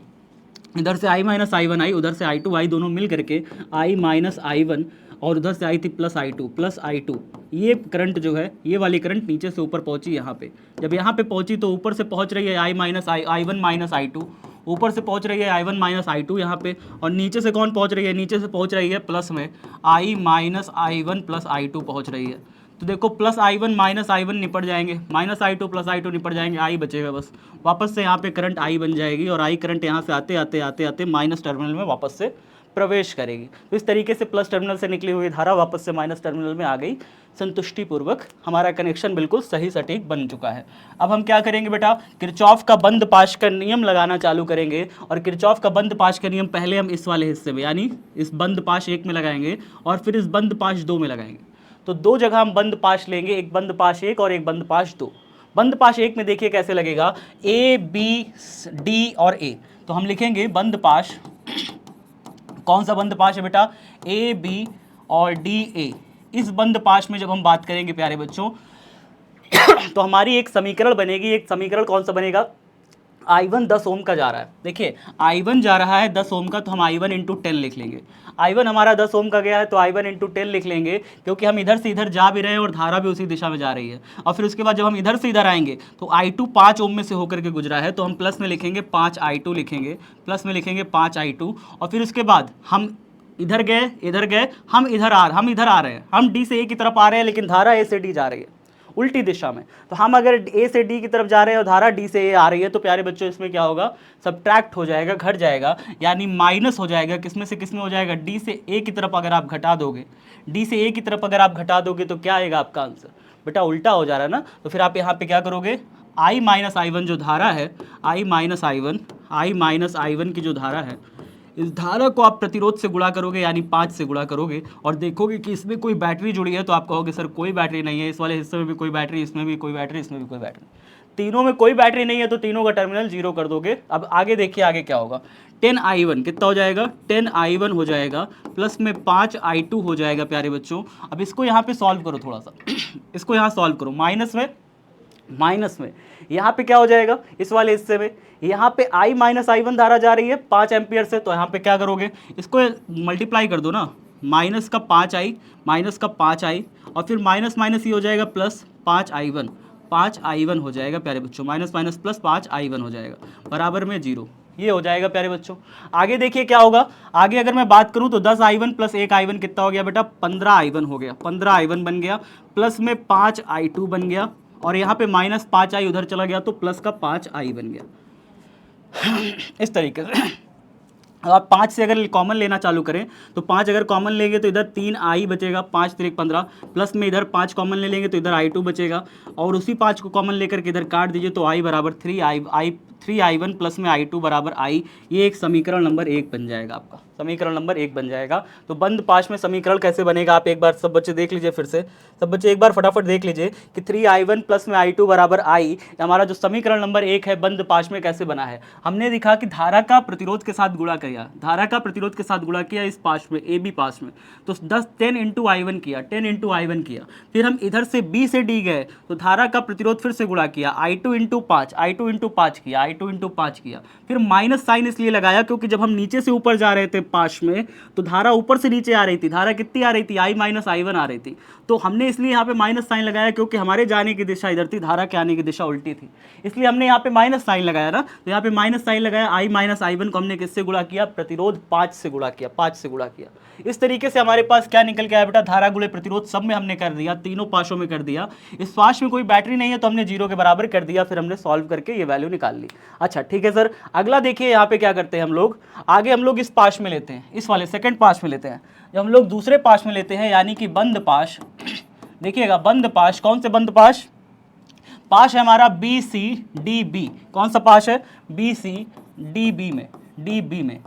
इधर से I-I1 आई, उधर से I2 आई, दोनों मिल करके I-I1 और उधर से आई थी प्लस I2। ये करंट जो है, ये वाली करंट नीचे से ऊपर पहुंची यहाँ पे। जब यहाँ पे पहुंची तो ऊपर से पहुंच रही है I-I1 माइनस I2, ऊपर से पहुंच रही है I1 माइनस I2 यहाँ पे, और नीचे से कौन पहुंच रही है, नीचे से पहुंच रही है प्लस में I-I1 प्लस I2 पहुंच रही है। तो देखो +I1 -I1 निपट जाएंगे, -I2 + I2 निपट जाएंगे, I बचेगा बस। वापस से यहाँ पे करंट I बन जाएगी और I करंट यहाँ से आते आते आते आते माइनस टर्मिनल में वापस से प्रवेश करेगी। तो इस तरीके से प्लस टर्मिनल से निकली हुई धारा वापस से माइनस टर्मिनल में आ गई। संतुष्टिपूर्वक हमारा कनेक्शन बिल्कुल सही सटीक बन चुका है। अब हम क्या करेंगे बेटा, किरचॉफ का बंद पाश का नियम लगाना चालू करेंगे। और किरचॉफ का बंद पाश का नियम पहले हम इस वाले हिस्से में, यानी इस बंद पाश 1 में लगाएंगे और फिर इस बंद पाश 2 में लगाएंगे। तो दो जगह हम बंद पाश लेंगे, एक बंद पाश 1 और एक बंद पाश 2। बंद पाश 1 में देखिए कैसे लगेगा, A B D और A। तो हम लिखेंगे बंद पाश, कौन सा बंद पाश है बेटा, A B और D A। इस बंद पाश में जब हम बात करेंगे प्यारे बच्चों तो हमारी एक समीकरण बनेगी। एक समीकरण कौन सा बनेगा, I1 10 ओम का जा रहा है। देखिए I1 जा रहा है 10 ओम का, तो हम I1 × 10 लिख लेंगे। I1 हमारा 10 ओम का गया है तो I1 × 10 लिख लेंगे, क्योंकि हम इधर से इधर जा भी रहे हैं और धारा भी उसी दिशा में जा रही है। और फिर उसके बाद जब हम इधर से इधर आएंगे तो I2 5 ओम में से होकर के गुजरा है, तो हम प्लस में लिखेंगे 5 I2 लिखेंगे, प्लस में लिखेंगे 5 I2। और फिर उसके बाद हम इधर गए, हम इधर आ रहे हैं, हम D से A की तरफ आ रहे हैं, लेकिन धारा A से D जा रही है उल्टी दिशा में। तो हम अगर A से D की तरफ जा रहे हैं और धारा D से A आ रही है, तो प्यारे बच्चों इसमें क्या होगा, सब्ट्रैक्ट हो जाएगा, घट जाएगा, यानी माइनस हो जाएगा। किसमें से किसमें हो जाएगा, D से A की तरफ अगर आप घटा दोगे, D से A की तरफ अगर आप घटा दोगे तो क्या आएगा आपका आंसर, बेटा उल्टा हो जा रहा है ना। तो फिर आप यहाँ पे क्या करोगे, I-I1 जो धारा है, I-I1 की जो धारा है, इस धारा को आप प्रतिरोध से गुणा करोगे, यानी 5 से गुणा करोगे, और देखोगे कि इसमें कोई बैटरी जुड़ी है। तो आप कहोगे सर कोई बैटरी नहीं है, इस वाले हिस्से में भी कोई बैटरी, इसमें भी कोई बैटरी, इसमें भी कोई बैटरी, तीनों में कोई बैटरी नहीं है, तो तीनों का टर्मिनल 0 कर दोगे। अब आगे देखिए आगे क्या होगा, 10I1 कितना हो जाएगा, 10I1 हो जाएगा, प्लस में 5I2 हो जाएगा प्यारे बच्चों। अब इसको यहाँ पे सॉल्व करो थोड़ा सा इसको यहाँ सॉल्व करो, माइनस में यहाँ पे क्या हो जाएगा, इस वाले हिस्से में यहाँ पे I-I1 धारा जा रही है 5 एम्पियर से। तो यहाँ पे क्या करोगे, इसको मल्टीप्लाई कर दो ना, माइनस का 5I और फिर माइनस माइनस ये हो जाएगा प्लस 5I1 हो जाएगा प्यारे बच्चों, माइनस माइनस प्लस 5I1 हो जाएगा, बराबर में 0। ये हो जाएगा प्यारे बच्चों। आगे देखिए क्या होगा, आगे अगर मैं बात करूं तो 10I1 प्लस 1I1 कितना हो गया बेटा, 15I1 हो गया, 15I1 बन गया, प्लस में 5I2 बन गया, और यहाँ पे माइनस 5I उधर चला गया तो प्लस का 5I बन गया। इस तरीके से अब आप 5 से अगर कॉमन लेना चालू करें तो 5 अगर कॉमन लेंगे तो इधर 3I बचेगा, 5 3 15, प्लस में इधर 5 कॉमन ले लेंगे तो इधर I2 बचेगा, और उसी 5 को कॉमन लेकर के इधर काट दीजिए तो I बराबर 3I1 प्लस में I2 बराबर I। ये एक समीकरण नंबर 1 बन जाएगा, आपका समीकरण नंबर 1 बन जाएगा। तो बंद पाश में समीकरण कैसे बनेगा, आप एक बार सब बच्चे देख लीजिए, फिर से सब बच्चे एक बार फटाफट देख लीजिए कि 3I1 प्लस में I2 बराबर I, हमारा जो समीकरण नंबर 1 है बंद पाश में कैसे बना है। हमने दिखा कि धारा का प्रतिरोध के साथ गुणा किया, इस पाश में, AB पाश में, तो 10 × I1 किया, फिर हम इधर से B से D गए तो धारा का प्रतिरोध फिर से गुणा किया, I2 × 5 किया, फिर माइनस साइन इसलिए लगाया क्योंकि जब हम नीचे से ऊपर जा रहे थे पाश में तो धारा ऊपर से नीचे आ रही थी, धारा कितनी आ रही थी, I-I1 आ रही थी, तो हमने इसलिए यहाँ पे माइनस साइन लगाया क्योंकि हमारे जाने की दिशा इधर थी, धारा के आने की दिशा उल्टी थी, इसलिए हमने यहाँ पे माइनस साइन लगाया ना। तो यहाँ पे माइनस साइन लगाया, I-I1 को हमने किससे गुणा किया, प्रतिरोध 5 से गुणा किया। इस तरीके से हमारे पास क्या निकल के आया बेटा, धारा गुणे प्रतिरोध सब में हमने कर दिया, तीनों पाशों में कर दिया। इस पाश में कोई बैटरी नहीं है तो हमने 0 के बराबर कर दिया, फिर हमने सॉल्व करके ये वैल्यू निकाल ली। अच्छा ठीक है सर, अगला देखिए यहाँ पे क्या करते हैं हम लोग, आगे हम लोग इस पाश में लेते हैं, इस वाले सेकंड पाश में लेते हैं। जब हम लोग दूसरे पाश में लेते हैं यानी कि बंद पाश, देखिएगा बंद पाश, कौन से बंद पाश है हमारा, BCDB, कौन सा पाश है, BCDB में, DB में।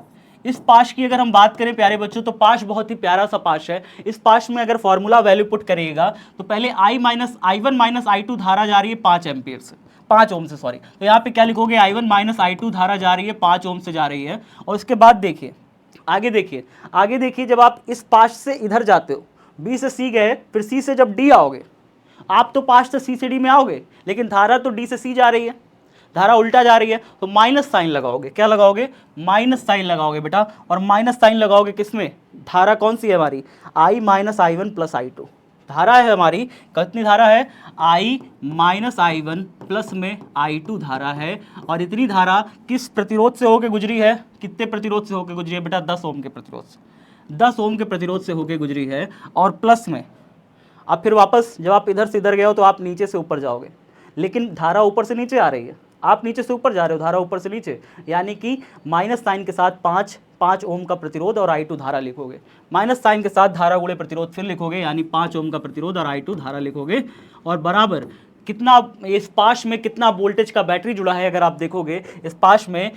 इस पाश की अगर हम बात करें प्यारे बच्चों तो पाश बहुत ही प्यारा सा पाश है। इस पाश में अगर फॉर्मूला वैल्यू पुट करिएगा तो पहले I-I1 I2 धारा जा रही है 5 एम्पियर से, 5 ओम से, सॉरी, तो यहाँ पे क्या लिखोगे, I1 I2 धारा जा रही है 5 ओम से जा रही है। और उसके बाद देखिए आगे देखिए जब आप इस पाश से इधर जाते हो, बी से सी गए, फिर सी से जब डी आओगे, आप तो पाश से सी से डी में आओगे, लेकिन धारा तो डी से सी जा रही है, धारा उल्टा जा रही है, तो माइनस साइन लगाओगे। क्या लगाओगे? माइनस साइन लगाओगे बेटा। और माइनस साइन लगाओगे किसमें? धारा कौन सी है हमारी? I minus I one plus I two धारा है हमारी। कितनी धारा है? I minus I one plus में आई टू धारा है। और इतनी धारा किस प्रतिरोध से होकर गुजरी है? कितने प्रतिरोध से होकर गुजरी है बेटा? 10 ओम के प्रतिरोध से। 10 ओम के प्रतिरोध से होकर गुजरी है। और प्लस में अब फिर वापस जब आप इधर से इधर गए हो तो आप नीचे से ऊपर जाओगे, लेकिन धारा ऊपर से नीचे आ रही है, आप नीचे से ऊपर जा रहे हो, धारा ऊपर से नीचे, यानी कि माइनस साइन के साथ 5 ओम का प्रतिरोध और I2 धारा लिखोगे। माइनस साइन के साथ धारा गुणे प्रतिरोध फिर लिखोगे, यानी 5 ओम का प्रतिरोध और I2 धारा लिखोगे। और बराबर कितना, इस पाश में कितना वोल्टेज का बैटरी जुड़ा है अगर आप देखोगे, इस पाश में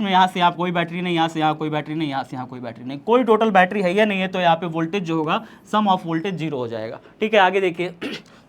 यहाँ से यहाँ कोई बैटरी नहीं, यहाँ से यहाँ कोई बैटरी नहीं, यहाँ से यहाँ कोई बैटरी नहीं, कोई टोटल बैटरी है या नहीं है, तो यहाँ पे वोल्टेज जो होगा सम ऑफ वोल्टेज 0 हो जाएगा। ठीक है, आगे देखिए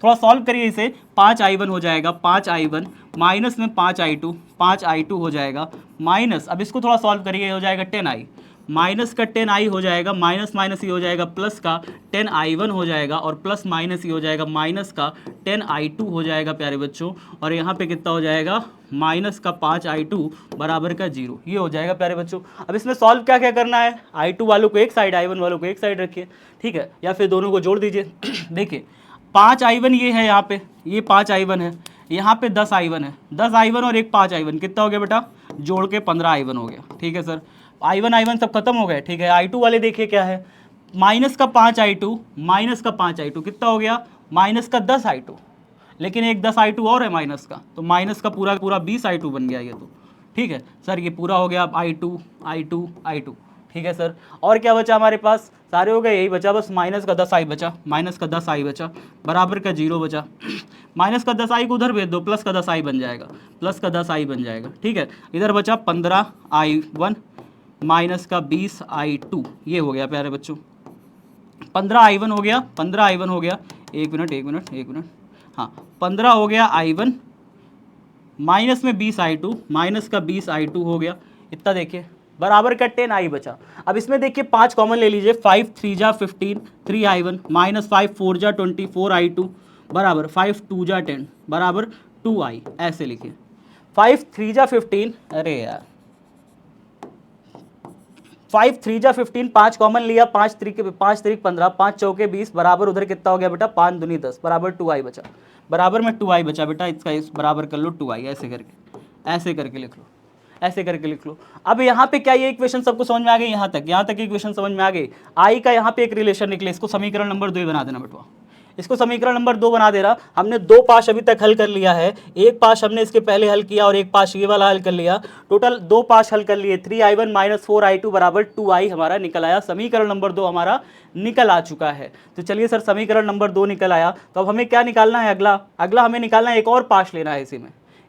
थोड़ा सॉल्व करिए इसे। 5I1 हो जाएगा, 5I1 माइनस में 5I2 हो जाएगा, माइनस, अब इसको थोड़ा सॉल्व करिए, हो जाएगा 10I, माइनस का 10I हो जाएगा, माइनस माइनस ही हो जाएगा, प्लस का 10I1 हो जाएगा, और प्लस माइनस ही हो जाएगा, माइनस का 10I2 हो जाएगा प्यारे बच्चों। और यहाँ पे कितना हो जाएगा? माइनस का 5I2 बराबर का 0, ये हो जाएगा प्यारे बच्चों। अब इसमें सॉल्व क्या क्या करना है? I2 वालों को एक साइड, I1 वालों को एक साइड रखिए, ठीक है, या फिर दोनों को जोड़ दीजिए। देखिए 5I1 ये है, यहाँ पे ये 5I1 है, यहाँ पे 10I1 है, 10I1 और एक 5I1 कितना हो गया बेटा? जोड़ के 15I1 हो गया। ठीक है सर, I1 सब खत्म हो गए। ठीक है, I2 वाले देखिए क्या है, माइनस का 5I2 कितना हो गया? माइनस का 10I2, लेकिन एक 10I2 और है माइनस का, तो माइनस का पूरा 20I2 बन गया ये तो। ठीक है सर, ये पूरा हो गया I2। ठीक है सर, और क्या बचा हमारे पास? सारे हो गए, यही बचा बस, माइनस का 10I बचा, बराबर का 0 बचा। माइनस का 10I को उधर भेज दो, प्लस का 10I बन जाएगा, ठीक है। इधर बचा 15I1 माइनस का 20I2, ये हो गया प्यारे बच्चों, 15I1 हो गया, एक मिनट, हाँ 15 हो गया I1, माइनस में 20I2, माइनस का 20I2 हो गया, इतना देखिए, बराबर का 10I बचा। अब इसमें देखिए 5 कॉमन ले लीजिए, 5 3 जा 15, 3I1 माइनस 5 4 जा 24I2 बराबर 5 2 जा 10 बराबर 2I, ऐसे लिखिए। 5 3 जा 15, अरे यार 5 3 जा 15, 5 कॉमन लिया, 5 3 15, 5 चौके 20 बराबर, उधर कितना हो गया बेटा? 5 दूनी 10 बराबर 2I बचा, बराबर में 2I बचा बेटा, इसका इस बराबर कर लो 2I, ऐसे करके लिख लो। अब यहाँ पे क्या ये इक्वेशन सबको समझ में आ गई? यहाँ तक इक्वेशन समझ में आ गई। I का यहाँ पे एक रिलेशन निकले, इसको समीकरण नंबर 2 बना देना बेटा, इसको समीकरण नंबर 2 बना दे रहा। हमने 2 पाश अभी तक हल कर लिया है, एक पाश हमने इसके पहले हल किया और एक पाश ये वाला हल कर लिया, टोटल 2 पाश हल कर लिए। 3I1 माइनस 4I2 बराबर 2I हमारा निकल आया, समीकरण नंबर 2 हमारा निकल आ चुका है। तो चलिए सर, समीकरण नंबर 2 निकल आया, तो अब हमें क्या निकालना है? अगला हमें निकालना है, एक और पाश लेना है,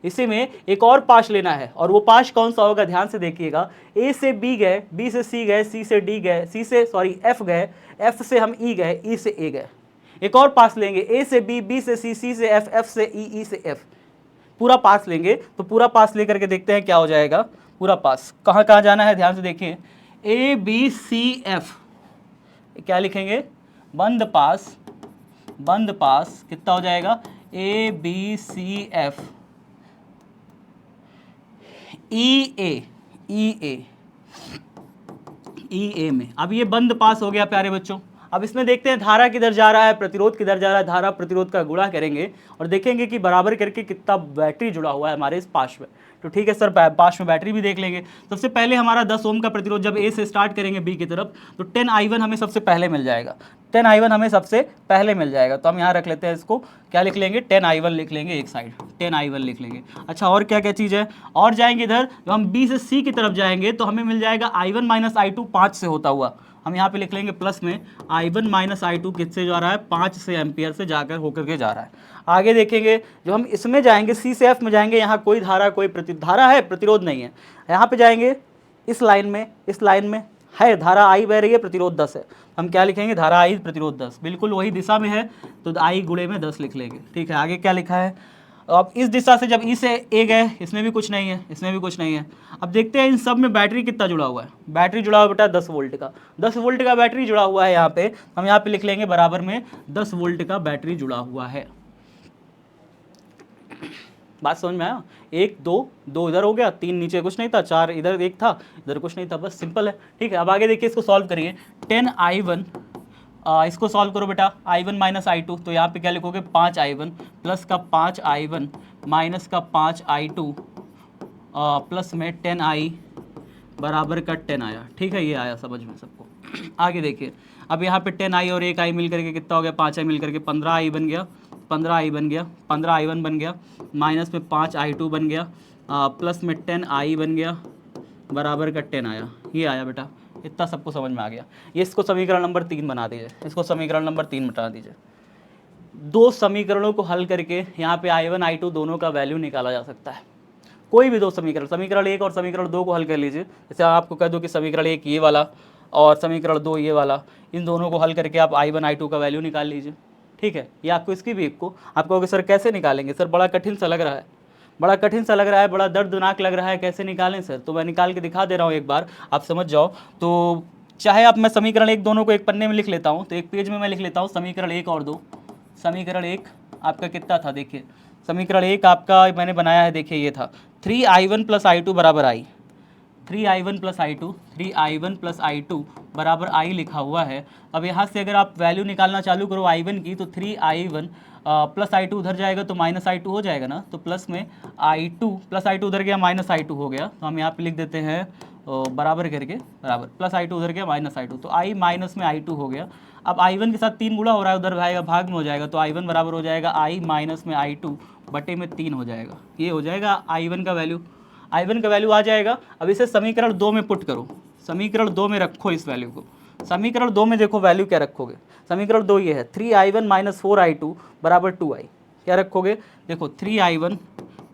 इसी में एक और पाश लेना है। और वो पाश कौन सा होगा? ध्यान से देखिएगा, ए से बी गए, बी से सी गए, सी से डी गए, एफ गए, एफ से हम ई गए, ई से ए गए। एक और पास लेंगे, ए से बी, बी से सी, सी से एफ, एफ से ई, ई से एफ, पूरा पास लेंगे। तो पूरा पास लेकर के देखते हैं क्या हो जाएगा। पूरा पास कहाँ जाना है? ध्यान से देखिए, ए बी सी एफ, क्या लिखेंगे? बंद पास कितना हो जाएगा? ए बी सी एफ, ई ए में। अब ये बंद पास हो गया प्यारे बच्चों। अब इसमें देखते हैं धारा किधर जा रहा है, प्रतिरोध किधर जा रहा है। धारा प्रतिरोध का गुणा करेंगे और देखेंगे कि बराबर करके कितना बैटरी जुड़ा हुआ है हमारे इस पाश में। तो ठीक है सर, पाश में बैटरी भी देख लेंगे। सबसे पहले हमारा 10 ओम का प्रतिरोध जब ए से स्टार्ट करेंगे बी की तरफ, तो 10I1 हमें सबसे पहले मिल जाएगा, 10I1 हमें सबसे पहले मिल जाएगा। तो हम यहाँ रख लेते हैं, इसको क्या लिख लेंगे? 10I1 लिख लेंगे एक साइड, 10I1 लिख लेंगे। अच्छा, और क्या क्या चीज़ है? और जाएंगे इधर, जब हम बी से सी की तरफ जाएंगे तो हमें मिल जाएगा I1 माइनस I2 5 से होता हुआ, हम यहाँ पे लिख लेंगे प्लस में I1 माइनस I2 किससे जा रहा है? 5 से एम्पियर से जाकर होकर के जा रहा है। आगे देखेंगे, जब हम इसमें जाएंगे, सी से एफ में जाएंगे, यहाँ कोई धारा, कोई धारा है, प्रतिरोध नहीं है। यहाँ पे जाएंगे इस लाइन में है धारा I बह रही है, प्रतिरोध 10 है। हम क्या लिखेंगे? धारा I प्रतिरोध 10, बिल्कुल वही दिशा में है, तो I गुणे में 10 लिख लेंगे। ठीक है, आगे क्या लिखा है? अब इस दिशा से जब ई से ए गए, इसमें भी कुछ नहीं है, इसमें भी कुछ नहीं है। अब देखते हैं इन सब में बैटरी कितना जुड़ा हुआ है। बैटरी जुड़ा हुआ बेटा 10 वोल्ट का, 10 वोल्ट का बैटरी जुड़ा हुआ है। यहाँ पे हम यहाँ पे लिख लेंगे बराबर में 10 वोल्ट का बैटरी जुड़ा हुआ है। बात समझ में आया? 1 2 2 इधर हो गया, 3 नीचे कुछ नहीं था, 4 इधर 1 था, इधर कुछ नहीं था, बस सिंपल है। ठीक है, अब आगे देखिए, इसको सॉल्व करिए। 10i1 इसको सॉल्व करो बेटा, i1 माइनस i2, तो यहाँ पे क्या लिखोगे 5i1 प्लस का 5i1 माइनस का 5i2 प्लस में 10i बराबर का 10 आया। ठीक है, ये आया समझ में सबको। आगे देखिए, अब यहाँ पे 10i और 1i मिल करके कितना हो गया, 5i मिल करके 15i बन गया, 15i बन गया, 15i1 बन गया, माइनस में 5i2 बन गया, प्लस में 10i बन गया, बराबर का 10 आया। ये आया बेटा, इतना सबको समझ में आ गया। ये इसको समीकरण नंबर 3 बना दीजिए, इसको समीकरण नंबर 3 बता दीजिए। दो समीकरणों को हल करके यहाँ पे i1 i2 दोनों का वैल्यू निकाला जा सकता है। कोई भी दो समीकरण, समीकरण 1 और समीकरण 2 को हल कर लीजिए। जैसे आपको कह दो कि समीकरण 1 ये वाला और समीकरण 2 ये वाला, इन दोनों को हल करके आप i1 i2 का वैल्यू निकाल लीजिए। ठीक है, ये आपको इसकी भी एक को, आप कहोगे सर कैसे निकालेंगे, सर बड़ा कठिन सा लग रहा है, बड़ा कठिन सा लग रहा है, बड़ा दर्दनाक लग रहा है, कैसे निकालें सर? तो मैं निकाल के दिखा दे रहा हूँ, एक बार आप समझ जाओ। तो चाहे आप, मैं समीकरण 1 दोनों को एक पन्ने में लिख लेता हूँ, तो एक पेज में मैं लिख लेता हूँ समीकरण 1 और 2। समीकरण 1 आपका कितना था, देखिए समीकरण 1 आपका मैंने बनाया है, देखिए ये था 3i1 प्लस i2 बराबर i, 3i1 plus i2, 3i1 plus i2 बराबर i लिखा हुआ है। अब यहाँ से अगर आप वैल्यू निकालना चालू करो i1 की, तो 3i1 प्लस i2 उधर जाएगा तो माइनस i2 हो जाएगा ना, तो प्लस में i2 प्लस i2 उधर गया, माइनस i2 हो गया, तो हम यहाँ पे लिख देते हैं बराबर करके, बराबर प्लस i2 उधर गया, माइनस i2, तो i माइनस में i2 हो गया। अब i1 के साथ 3 गुणा हो रहा है, उधर भागेगा, भाग में हो जाएगा, तो i1 बराबर हो जाएगा i माइनस में i2 बटे में 3 हो जाएगा। ये हो जाएगा i1 का वैल्यू, i1 का वैल्यू आ जाएगा। अब इसे समीकरण 2 में पुट करो, समीकरण 2 में रखो इस वैल्यू को। समीकरण 2 में देखो वैल्यू क्या रखोगे, समीकरण 2 ये है 3i1 माइनस 4i2 बराबर 2i। क्या रखोगे, देखो 3i1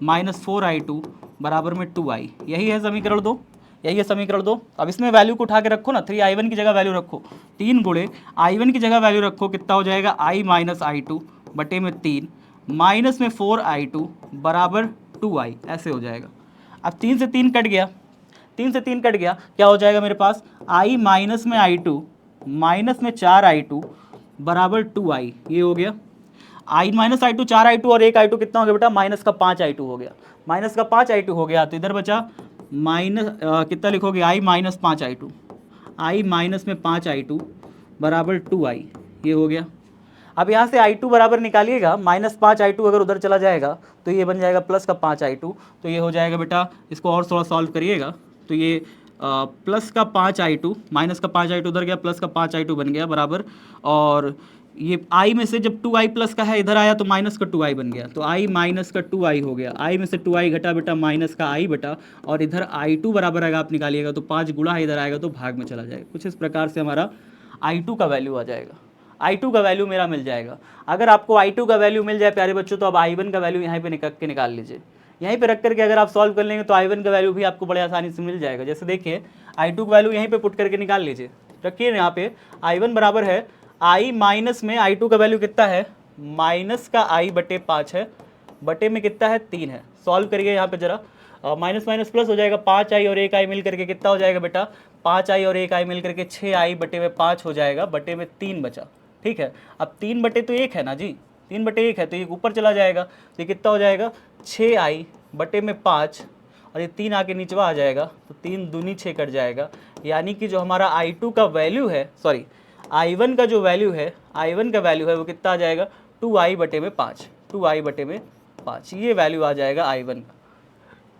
माइनस 4i2 बराबर में 2i, यही है समीकरण 2, यही है समीकरण 2। अब इसमें वैल्यू को उठा के रखो ना, 3i1 की जगह वैल्यू रखो, 3 गुणे i1 की जगह वैल्यू रखो, कितना हो जाएगा i माइनस i2 बटे में 3 माइनस में 4i2 बराबर 2i, ऐसे हो जाएगा। अब 3 से 3 कट गया, 3 से 3 कट गया, क्या हो जाएगा मेरे पास i माइनस में i2 माइनस में 4i2 बराबर 2i, ये हो गया। i माइनस i2 4i2 और 1i2 कितना हो गया बेटा, माइनस का 5i2 हो गया, माइनस का 5i2 हो गया, तो इधर बचा माइनस कितना लिखोगे i minus 5i2, i minus में 5i2 बराबर 2i, ये हो गया। अब यहाँ से i2 बराबर निकालिएगा, माइनस 5i2 अगर उधर चला जाएगा तो ये बन जाएगा प्लस का 5i2, तो ये हो जाएगा बेटा, इसको और थोड़ा सॉल्व करिएगा, तो ये प्लस का 5i2 माइनस का 5i2 उधर गया, प्लस का 5i2 बन गया बराबर, और ये i में से जब 2i प्लस का है इधर आया तो माइनस का 2i बन गया, तो i माइनस का 2i हो गया, i में से 2i घटा बेटा माइनस का i बटा, और इधर i2 बराबर आएगा, आप निकालिएगा तो 5 गुणा इधर आएगा तो भाग में चला जाएगा। कुछ इस प्रकार से हमारा i2 का वैल्यू आ जाएगा, i2 का वैल्यू मेरा मिल जाएगा। अगर आपको i2 का वैल्यू मिल जाए प्यारे बच्चों, तो अब i1 का वैल्यू यहाँ पे निकाल लीजिए, यहीं पे रख करके अगर आप सॉल्व कर लेंगे तो i1 का वैल्यू भी आपको बड़े आसानी से मिल जाएगा। जैसे देखिए i2 का वैल्यू यहीं पे पुट करके निकाल लीजिए, रखिए यहाँ पे i1 बराबर है i माइनस में i2 का वैल्यू कितना है, माइनस का i बटे 5 है, बटे में कितना है 3 है। सॉल्व करिए यहाँ पे जरा, माइनस माइनस प्लस हो जाएगा, 5i और 1i मिल करके कितना हो जाएगा बेटा, 5i और 1i मिल करके 6i बटे में 5 हो जाएगा, बटे में 3 बचा। ठीक है, अब 3 बटे तो 1 है ना जी, 3 बटे 1 है तो ये ऊपर चला जाएगा, तो ये कितना हो जाएगा 6i बटे में 5, और ये 3 आके नीचवा आ जाएगा, तो 3 दूनी 6 कट जाएगा, यानी कि जो हमारा i2 का वैल्यू है, सॉरी i1 का जो वैल्यू है, i1 का वैल्यू है वो कितना आ जाएगा 2i बटे में 5, 2i बटे में 5, ये वैल्यू आ जाएगा i1 का,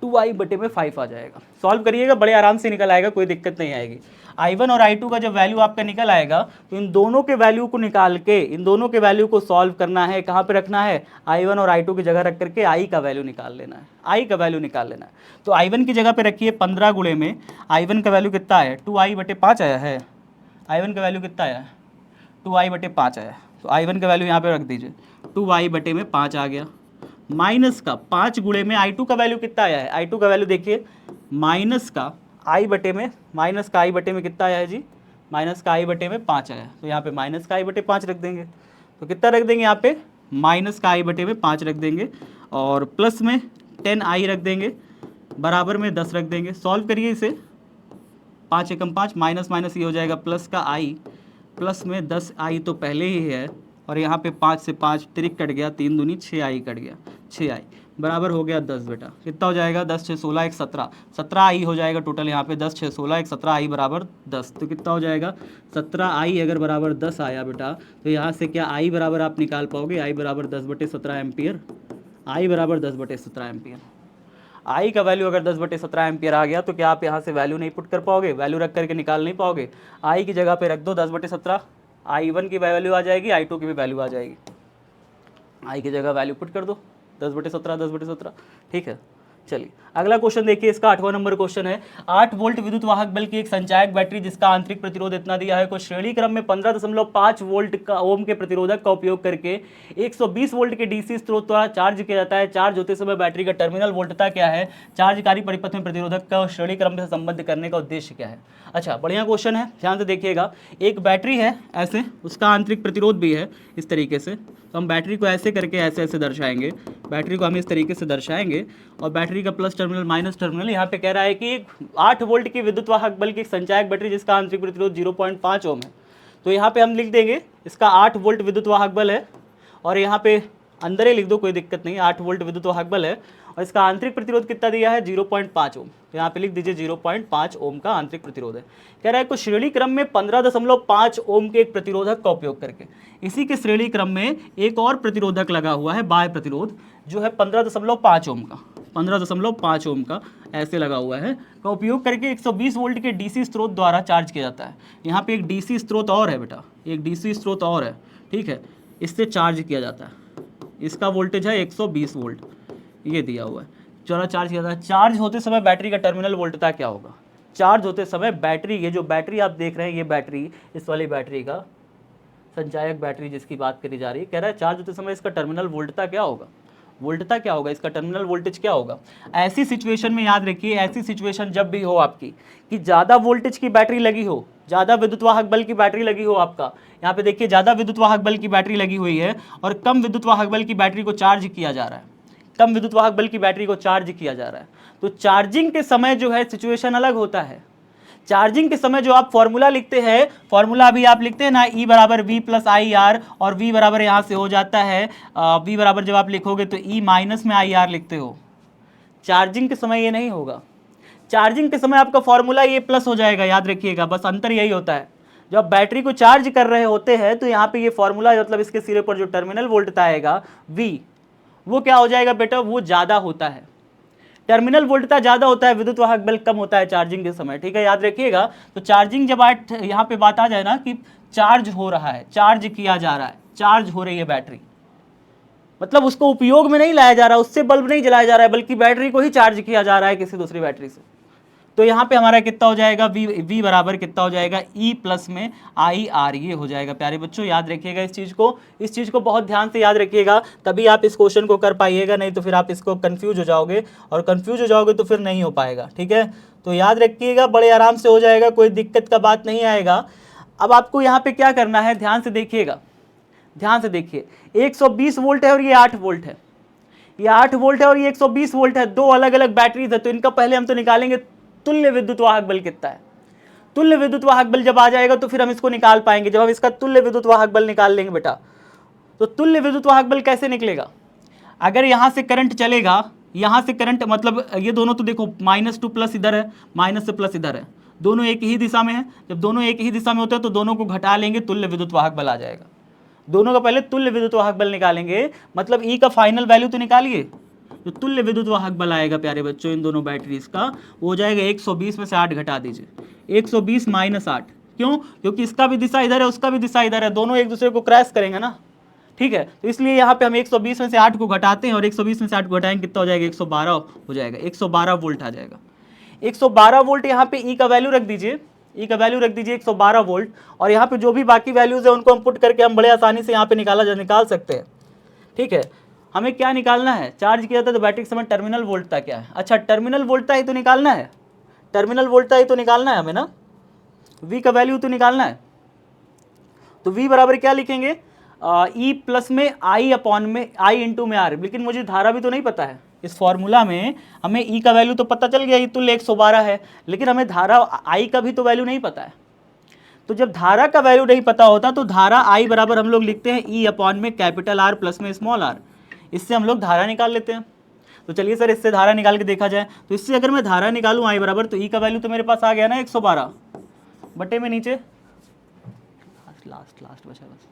2i बटे में 5 आ जाएगा। सॉल्व करिएगा, बड़े आराम से निकल आएगा, कोई दिक्कत नहीं आएगी। i1 और i2 का जब वैल्यू आपका निकल आएगा तो इन दोनों के वैल्यू को निकाल के, इन दोनों के वैल्यू को सॉल्व करना है, कहाँ पे रखना है, i1 और i2 की जगह रख करके i का वैल्यू निकाल लेना है, i का वैल्यू निकाल लेना है। तो i1 की जगह पे रखिए 15 गुणे में i1 का वैल्यू कितना है, 2i बटे 5 आया है, i1 का वैल्यू कितना आया है 2i बटे 5 आया है, तो i1 का वैल्यू यहाँ पे रख दीजिए, 2i बटे में 5 आ गया, माइनस का 5 गुणे में i2 का वैल्यू कितना आया है, i2 का वैल्यू देखिए माइनस का i बटे में, माइनस का i बटे में कितना आया है जी, माइनस का i बटे में 5 आया, तो यहाँ पे माइनस का i बटे 5 रख देंगे, तो कितना रख देंगे यहाँ पे, माइनस का i बटे में 5 रख देंगे, और प्लस में 10i रख देंगे, बराबर में 10 रख देंगे। सॉल्व करिए इसे, 5 एकम 5, माइनस माइनस ये हो जाएगा प्लस का i, प्लस में 10i तो पहले ही है, और यहाँ पे 5 से 5 तिरिक कट गया, 3 दूनी 6i कट गया, 6i बराबर हो गया 10 बेटा। कितना हो जाएगा, 10 6 16 1 17, 17i हो जाएगा टोटल यहाँ पे, 10 6 16 1 17i बराबर 10। तो कितना हो जाएगा, 17i अगर बराबर 10 आया बेटा, तो यहाँ से क्या i बराबर आप निकाल पाओगे, i बराबर 10/17 एम्पियर, i बराबर 10/17 एम्पियर। आई का वैल्यू अगर 10/17 एम्पियर आ गया तो क्या आप यहाँ से वैल्यू नहीं पुट कर पाओगे, वैल्यू रख करके निकाल नहीं पाओगे। आई की जगह पे रख दो 10/17, i1 की वैल्यू आ जाएगी, i2 की भी वैल्यू आ जाएगी। आई की जगह वैल्यू पुट कर दो 10/17, 10/17, ठीक है। चलिए अगला क्वेश्चन देखिए, इसका 8वां नंबर क्वेश्चन है। 8 वोल्ट विद्युत वाहक बल की एक संचायक बैटरी जिसका आंतरिक प्रतिरोध इतना दिया है को श्रेणी क्रम में 15.5 वोल्ट का ओम के प्रतिरोधक का उपयोग करके 120 वोल्ट के डीसी स्रोत द्वारा चार्ज किया जाता है। चार्ज होते समय बैटरी का टर्मिनल वोल्टता क्या है, चार्जकारी परिपथ में प्रतिरोधक का श्रेणी क्रम से संबंध करने का उद्देश्य क्या है। अच्छा बढ़िया क्वेश्चन है, ध्यान से देखिएगा। एक बैटरी है ऐसे, उसका आंतरिक प्रतिरोध भी है इस तरीके से, तो हम बैटरी को ऐसे करके ऐसे ऐसे दर्शाएंगे, बैटरी को हम इस तरीके से दर्शाएंगे, और बैटरी का प्लस टर्मिनल माइनस टर्मिनल। यहाँ पे कह रहा है कि 8 वोल्ट की विद्युत वाहक बल की संचायक बैटरी जिसका आंतरिक प्रतिरोध 0.5 ओम है। तो यहाँ पे हम लिख देंगे इसका 8 वोल्ट विद्युत वाहक बल है, और यहाँ पे अंदर ही लिख दो, कोई दिक्कत नहीं, 8 वोल्ट विद्युत वाहक बल है, और इसका आंतरिक प्रतिरोध कितना दिया है 0.5 ओम। तो यहाँ पे लिख दीजिए 0.5 ओम का आंतरिक प्रतिरोध है। कह रहा है कुछ श्रेणी क्रम में 15.5 ओम के एक प्रतिरोधक का उपयोग करके, इसी के श्रेणी क्रम में एक और प्रतिरोधक लगा हुआ है, बाह्य प्रतिरोध, जो है 15.5 ओम का, 15.5 ओम का ऐसे लगा हुआ है, का उपयोग करके 120 वोल्ट के डीसी स्रोत द्वारा चार्ज किया जाता है। यहाँ पे एक डीसी स्रोत और है बेटा, एक डीसी स्रोत और है, ठीक है, इससे चार्ज किया जाता है। इसका वोल्टेज है 120 वोल्ट, ये दिया हुआ है, चलो चार्ज किया जाता है। चार्ज होते समय बैटरी का टर्मिनल वोल्टता क्या होगा, चार्ज होते समय बैटरी, ये जो बैटरी आप देख रहे हैं ये बैटरी, इस वाली बैटरी का संचायक बैटरी जिसकी बात करी जा रही है, कह रहा है चार्ज होते समय इसका टर्मिनल वोल्टता क्या होगा, वोल्टता क्या होगा, इसका टर्मिनल वोल्टेज क्या होगा। ऐसी सिचुएशन में याद रखिए, ऐसी सिचुएशन जब भी हो आपकी कि ज़्यादा वोल्टेज की बैटरी लगी हो, ज़्यादा विद्युत वाहक बल की बैटरी लगी हो आपका, यहाँ पे देखिए ज़्यादा विद्युत वाहक बल की बैटरी लगी हुई है और कम विद्युत वाहक बल की बैटरी को चार्ज किया जा रहा है, कम विद्युत वाहक बल की बैटरी को चार्ज किया जा रहा है। तो चार्जिंग के समय जो है सिचुएशन अलग होता है। चार्जिंग के समय जो आप फॉर्मूला लिखते हैं, फॉर्मूला अभी आप लिखते हैं ना, E बराबर V प्लस आई आर, और V बराबर यहाँ से हो जाता है V बराबर जब आप लिखोगे तो E माइनस में आई आर लिखते हो। चार्जिंग के समय ये नहीं होगा, चार्जिंग के समय आपका फॉर्मूला ये प्लस हो जाएगा, याद रखिएगा, बस अंतर यही होता है। जब आप बैटरी को चार्ज कर रहे होते हैं तो यहाँ पे ये फॉर्मूला, मतलब इसके सिरे पर जो टर्मिनल वोल्टता आएगा V, वो क्या हो जाएगा बेटा, वो ज़्यादा होता है। टर्मिनल वोल्टता ज़्यादा होता है, विद्युत वाहक बल कम होता है चार्जिंग के समय, ठीक है, याद रखिएगा। तो चार्जिंग जब यहाँ पे बात आ जाए ना कि चार्ज हो रहा है, चार्ज किया जा रहा है, चार्ज हो रही है बैटरी, मतलब उसको उपयोग में नहीं लाया जा रहा है, उससे बल्ब नहीं जलाया जा रहा है, बल्कि बैटरी को ही चार्ज किया जा रहा है किसी दूसरी बैटरी से। तो यहाँ पे हमारा कितना हो जाएगा, V बराबर कितना हो जाएगा, E प्लस में आई आर, ये हो जाएगा। प्यारे बच्चों याद रखिएगा इस चीज़ को बहुत ध्यान से याद रखिएगा, तभी आप इस क्वेश्चन को कर पाइएगा, नहीं तो फिर आप इसको कंफ्यूज हो जाओगे, और कंफ्यूज हो जाओगे तो फिर नहीं हो पाएगा, ठीक है। तो याद रखिएगा, बड़े आराम से हो जाएगा, कोई दिक्कत का बात नहीं आएगा। अब आपको यहाँ पे क्या करना है, ध्यान से देखिएगा, ध्यान से देखिए, 120 वोल्ट है और ये 8 वोल्ट है, ये 8 वोल्ट है और ये 120 वोल्ट है, दो अलग अलग बैटरीज है। तो इनका पहले हम तो निकालेंगे तुल्य विद्युत वाहक बल कितना है। तुल्य विद्युत वाहक बल जब आ जाएगा तो फिर हम इसको निकाल पाएंगे, जब हम इसका तुल्य विद्युत वाहक बल निकाल लेंगे बेटा। तो तुल्य विद्युत वाहक बल कैसे निकलेगा, अगर यहाँ से करंट चलेगा, यहाँ से करंट, मतलब ये दोनों तो देखो माइनस टू प्लस इधर है, माइनस से प्लस इधर है, दोनों एक ही दिशा में है। जब दोनों एक ही दिशा में होते हैं तो दोनों को घटा लेंगे, तुल्य विद्युत वाहक बल आ जाएगा। दोनों का पहले तुल्य विद्युत वाहक बल निकालेंगे, मतलब E का फाइनल वैल्यू तो निकालिए। जो तुल्य विद्युत वाहक बल आएगा प्यारे बच्चों इन दोनों बैटरीज का, वो हो जाएगा 120 में से 8 घटा दीजिए, 120 माइनस 8। क्यों, क्योंकि इसका भी दिशा इधर है, उसका भी दिशा इधर है, दोनों एक दूसरे को क्रैश करेंगे ना, ठीक है। तो इसलिए यहाँ पे हम 120 में से 8 को घटाते हैं, और 120 में से 8 को घटाएंगे कितना हो जाएगा, 112 हो जाएगा, 112 वोल्ट आ जाएगा। 112 वोल्ट यहाँ पे E का वैल्यू रख दीजिए, E का वैल्यू रख दीजिए 112 वोल्ट, और यहाँ पे जो भी बाकी वैल्यूज है उनको हम पुट करके हम बड़े आसानी से यहाँ पे निकाल सकते हैं, ठीक है। हमें क्या निकालना है, चार्ज किया था तो बैटरी के समय टर्मिनल वोल्टता क्या है। अच्छा, टर्मिनल वोल्टता ही तो निकालना है, टर्मिनल वोल्टता ही तो निकालना है हमें ना, V का वैल्यू तो निकालना है। तो V बराबर क्या लिखेंगे, ई प्लस में आई अपॉन में आई इंटू में आर, लेकिन मुझे धारा भी तो नहीं पता है। इस फॉर्मूला में हमें ई का वैल्यू तो पता चल गया, ई तुल्य 112 है, लेकिन हमें धारा आई का भी तो वैल्यू नहीं पता है। तो जब धारा का वैल्यू नहीं पता होता तो धारा आई बराबर हम लोग लिखते हैं ई अपॉन में कैपिटल आर प्लस में स्मॉल आर, इससे हम लोग धारा निकाल लेते हैं। तो चलिए सर इससे धारा निकाल के देखा जाए। तो इससे अगर मैं धारा निकालूं आई बराबर, तो ई का वैल्यू तो मेरे पास आ गया ना 112 बटे में नीचे लास्ट बचा बस।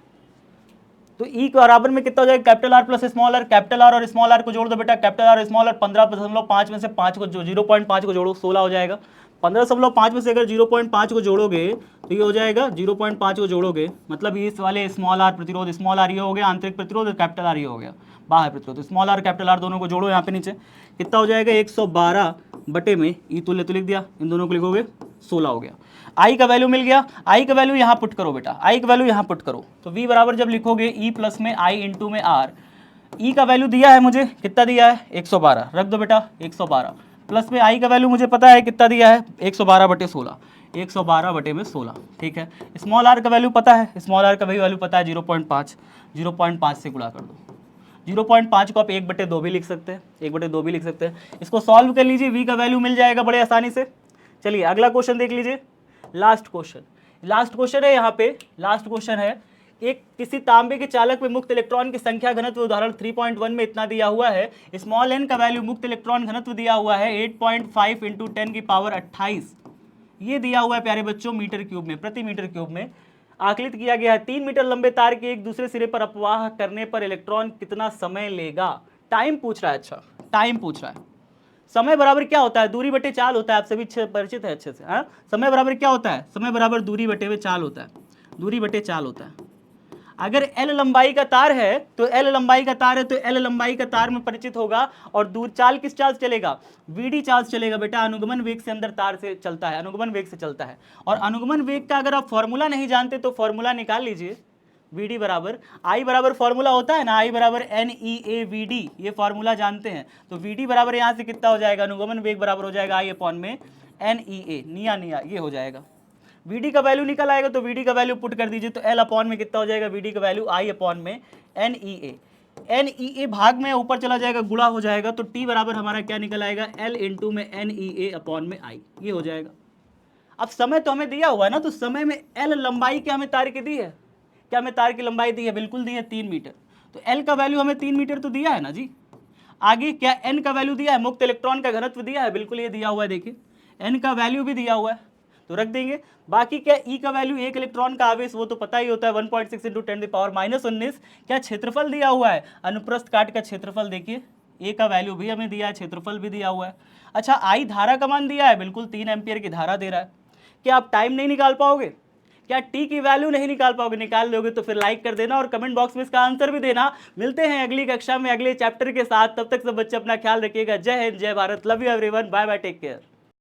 तो ई के बराबर में कितना हो जाएगा, capital R plus small r. Capital R और स्मॉल आर को जोड़ दो बेटा, कैपिटल आर स्मॉल आर 15.5 में से 5 को 0.5 को जोड़ो 16 हो जाएगा। 15.5 में से अगर 0.5 को जोड़ोगे तो ये हो जाएगा 0.5 को जोड़ोगे, मतलब इस वाले स्मॉल आर प्रतिरोध, स्मॉल आर ये हो गया आंतरिक प्रतिरोध, कैपिटल आर ये हो गया बाहर प्रतिरोध। स्मॉल आर कैपिटल आर दोनों को जोड़ो यहाँ पे नीचे, कितना हो जाएगा 112 बटे में ई तुल्य तो लिख दिया, इन दोनों को लिखोगे 16 हो गया। आई का वैल्यू मिल गया, आई का वैल्यू यहाँ पुट करो बेटा, आई का वैल्यू यहाँ पुट करो। तो वी बराबर जब लिखोगे ई प्लस में आई इंटू में आर, ई का वैल्यू दिया है मुझे, कितना दिया है 112, रख दो बेटा 112, प्लस में आई का वैल्यू मुझे पता है कितना दिया है 112 बटे 16, 112 बटे में 16, ठीक है। स्मॉल आर का वैल्यू पता है, स्मॉल आर का भी वैल्यू पता है 0.5, 0.5 से गुणा कर दो। 0.5 को आप 1/2 भी लिख सकते हैं, 1/2 भी लिख सकते हैं। इसको सॉल्व कर लीजिए, वी का वैल्यू मिल जाएगा बड़े आसानी से। चलिए अगला क्वेश्चन देख लीजिए, लास्ट क्वेश्चन है यहाँ पे, लास्ट क्वेश्चन है। एक किसी तांबे के चालक में मुक्त इलेक्ट्रॉन की संख्या घनत्व उदाहरण 3.1 में इतना दिया हुआ है। स्मॉल n का वैल्यू मुक्त इलेक्ट्रॉन घनत्व दिया हुआ है 8.5 इंटू 10 की पावर 28, ये दिया हुआ है प्यारे बच्चों मीटर क्यूब में, प्रति मीटर क्यूब में आकलित किया गया है। 3 मीटर लंबे तार के एक दूसरे सिरे पर अपवाह करने पर इलेक्ट्रॉन कितना समय लेगा। टाइम पूछ रहा है, अच्छा टाइम पूछ रहा है। समय बराबर क्या होता है, दूरी बटे चाल होता है, आप सभी परिचित है अच्छे से। हाँ, समय बराबर क्या होता है, समय बराबर दूरी बटे में चाल होता है, दूरी बटे चाल होता है। अगर L लंबाई का तार है तो L लंबाई का तार है तो L लंबाई का तार में परिचित होगा, और दूर चाल किस चाल से चलेगा, VD चाल से चलेगा बेटा, अनुगमन वेग से अंदर तार से चलता है, अनुगमन वेग से चलता है। और अनुगमन वेग का अगर आप फॉर्मूला नहीं जानते तो फॉर्मूला निकाल लीजिए, VD बराबर I बराबर फॉर्मूला होता है ना, I बराबर NEAVD, ये फॉर्मूला जानते हैं। तो VD बराबर यहाँ से कितना हो जाएगा, अनुगमन वेग बराबर हो जाएगा I अपॉन में NEA, निया ये हो जाएगा। VD का वैल्यू निकल आएगा तो VD का वैल्यू पुट कर दीजिए, तो L अपॉन में कितना हो जाएगा, VD का वैल्यू I अपॉन में NEA भाग में ऊपर चला जाएगा, गुणा हो जाएगा, तो T बराबर हमारा क्या निकल आएगा, L इंटू में NEA अपॉन में I, ये हो जाएगा। अब समय तो हमें दिया हुआ है ना, तो समय में L लंबाई क्या हमें तार की दी है, क्या हमें तार की लंबाई दी है, बिल्कुल दी है 3 मीटर। तो L का वैल्यू हमें 3 मीटर तो दिया है ना जी। आगे क्या N का वैल्यू दिया है, मुक्त इलेक्ट्रॉन का घनत्व दिया है, बिल्कुल ये दिया हुआ है, देखिए N का वैल्यू भी दिया हुआ है तो रख देंगे। बाकी क्या E का वैल्यू, एक इलेक्ट्रॉन का आवेश वो तो पता ही होता है 1.6 इंटू 10⁻⁻19। क्या क्षेत्रफल दिया हुआ है, अनुप्रस्थ काट का क्षेत्रफल देखिए, A का वैल्यू भी हमें दिया है, क्षेत्रफल भी दिया हुआ है। अच्छा I धारा का मान दिया है, बिल्कुल 3 एम्पियर की धारा दे रहा है। क्या आप टाइम नहीं निकाल पाओगे, क्या T की वैल्यू नहीं निकाल पाओगे, निकाल दोगे तो फिर लाइक कर देना और कमेंट बॉक्स में इसका आंसर भी देना। मिलते हैं अगली कक्षा में अगले चैप्टर के साथ, तब तक सब बच्चे अपना ख्याल रखिएगा। जय हिंद, जय Bharat, love you everyone, bye bye, take care.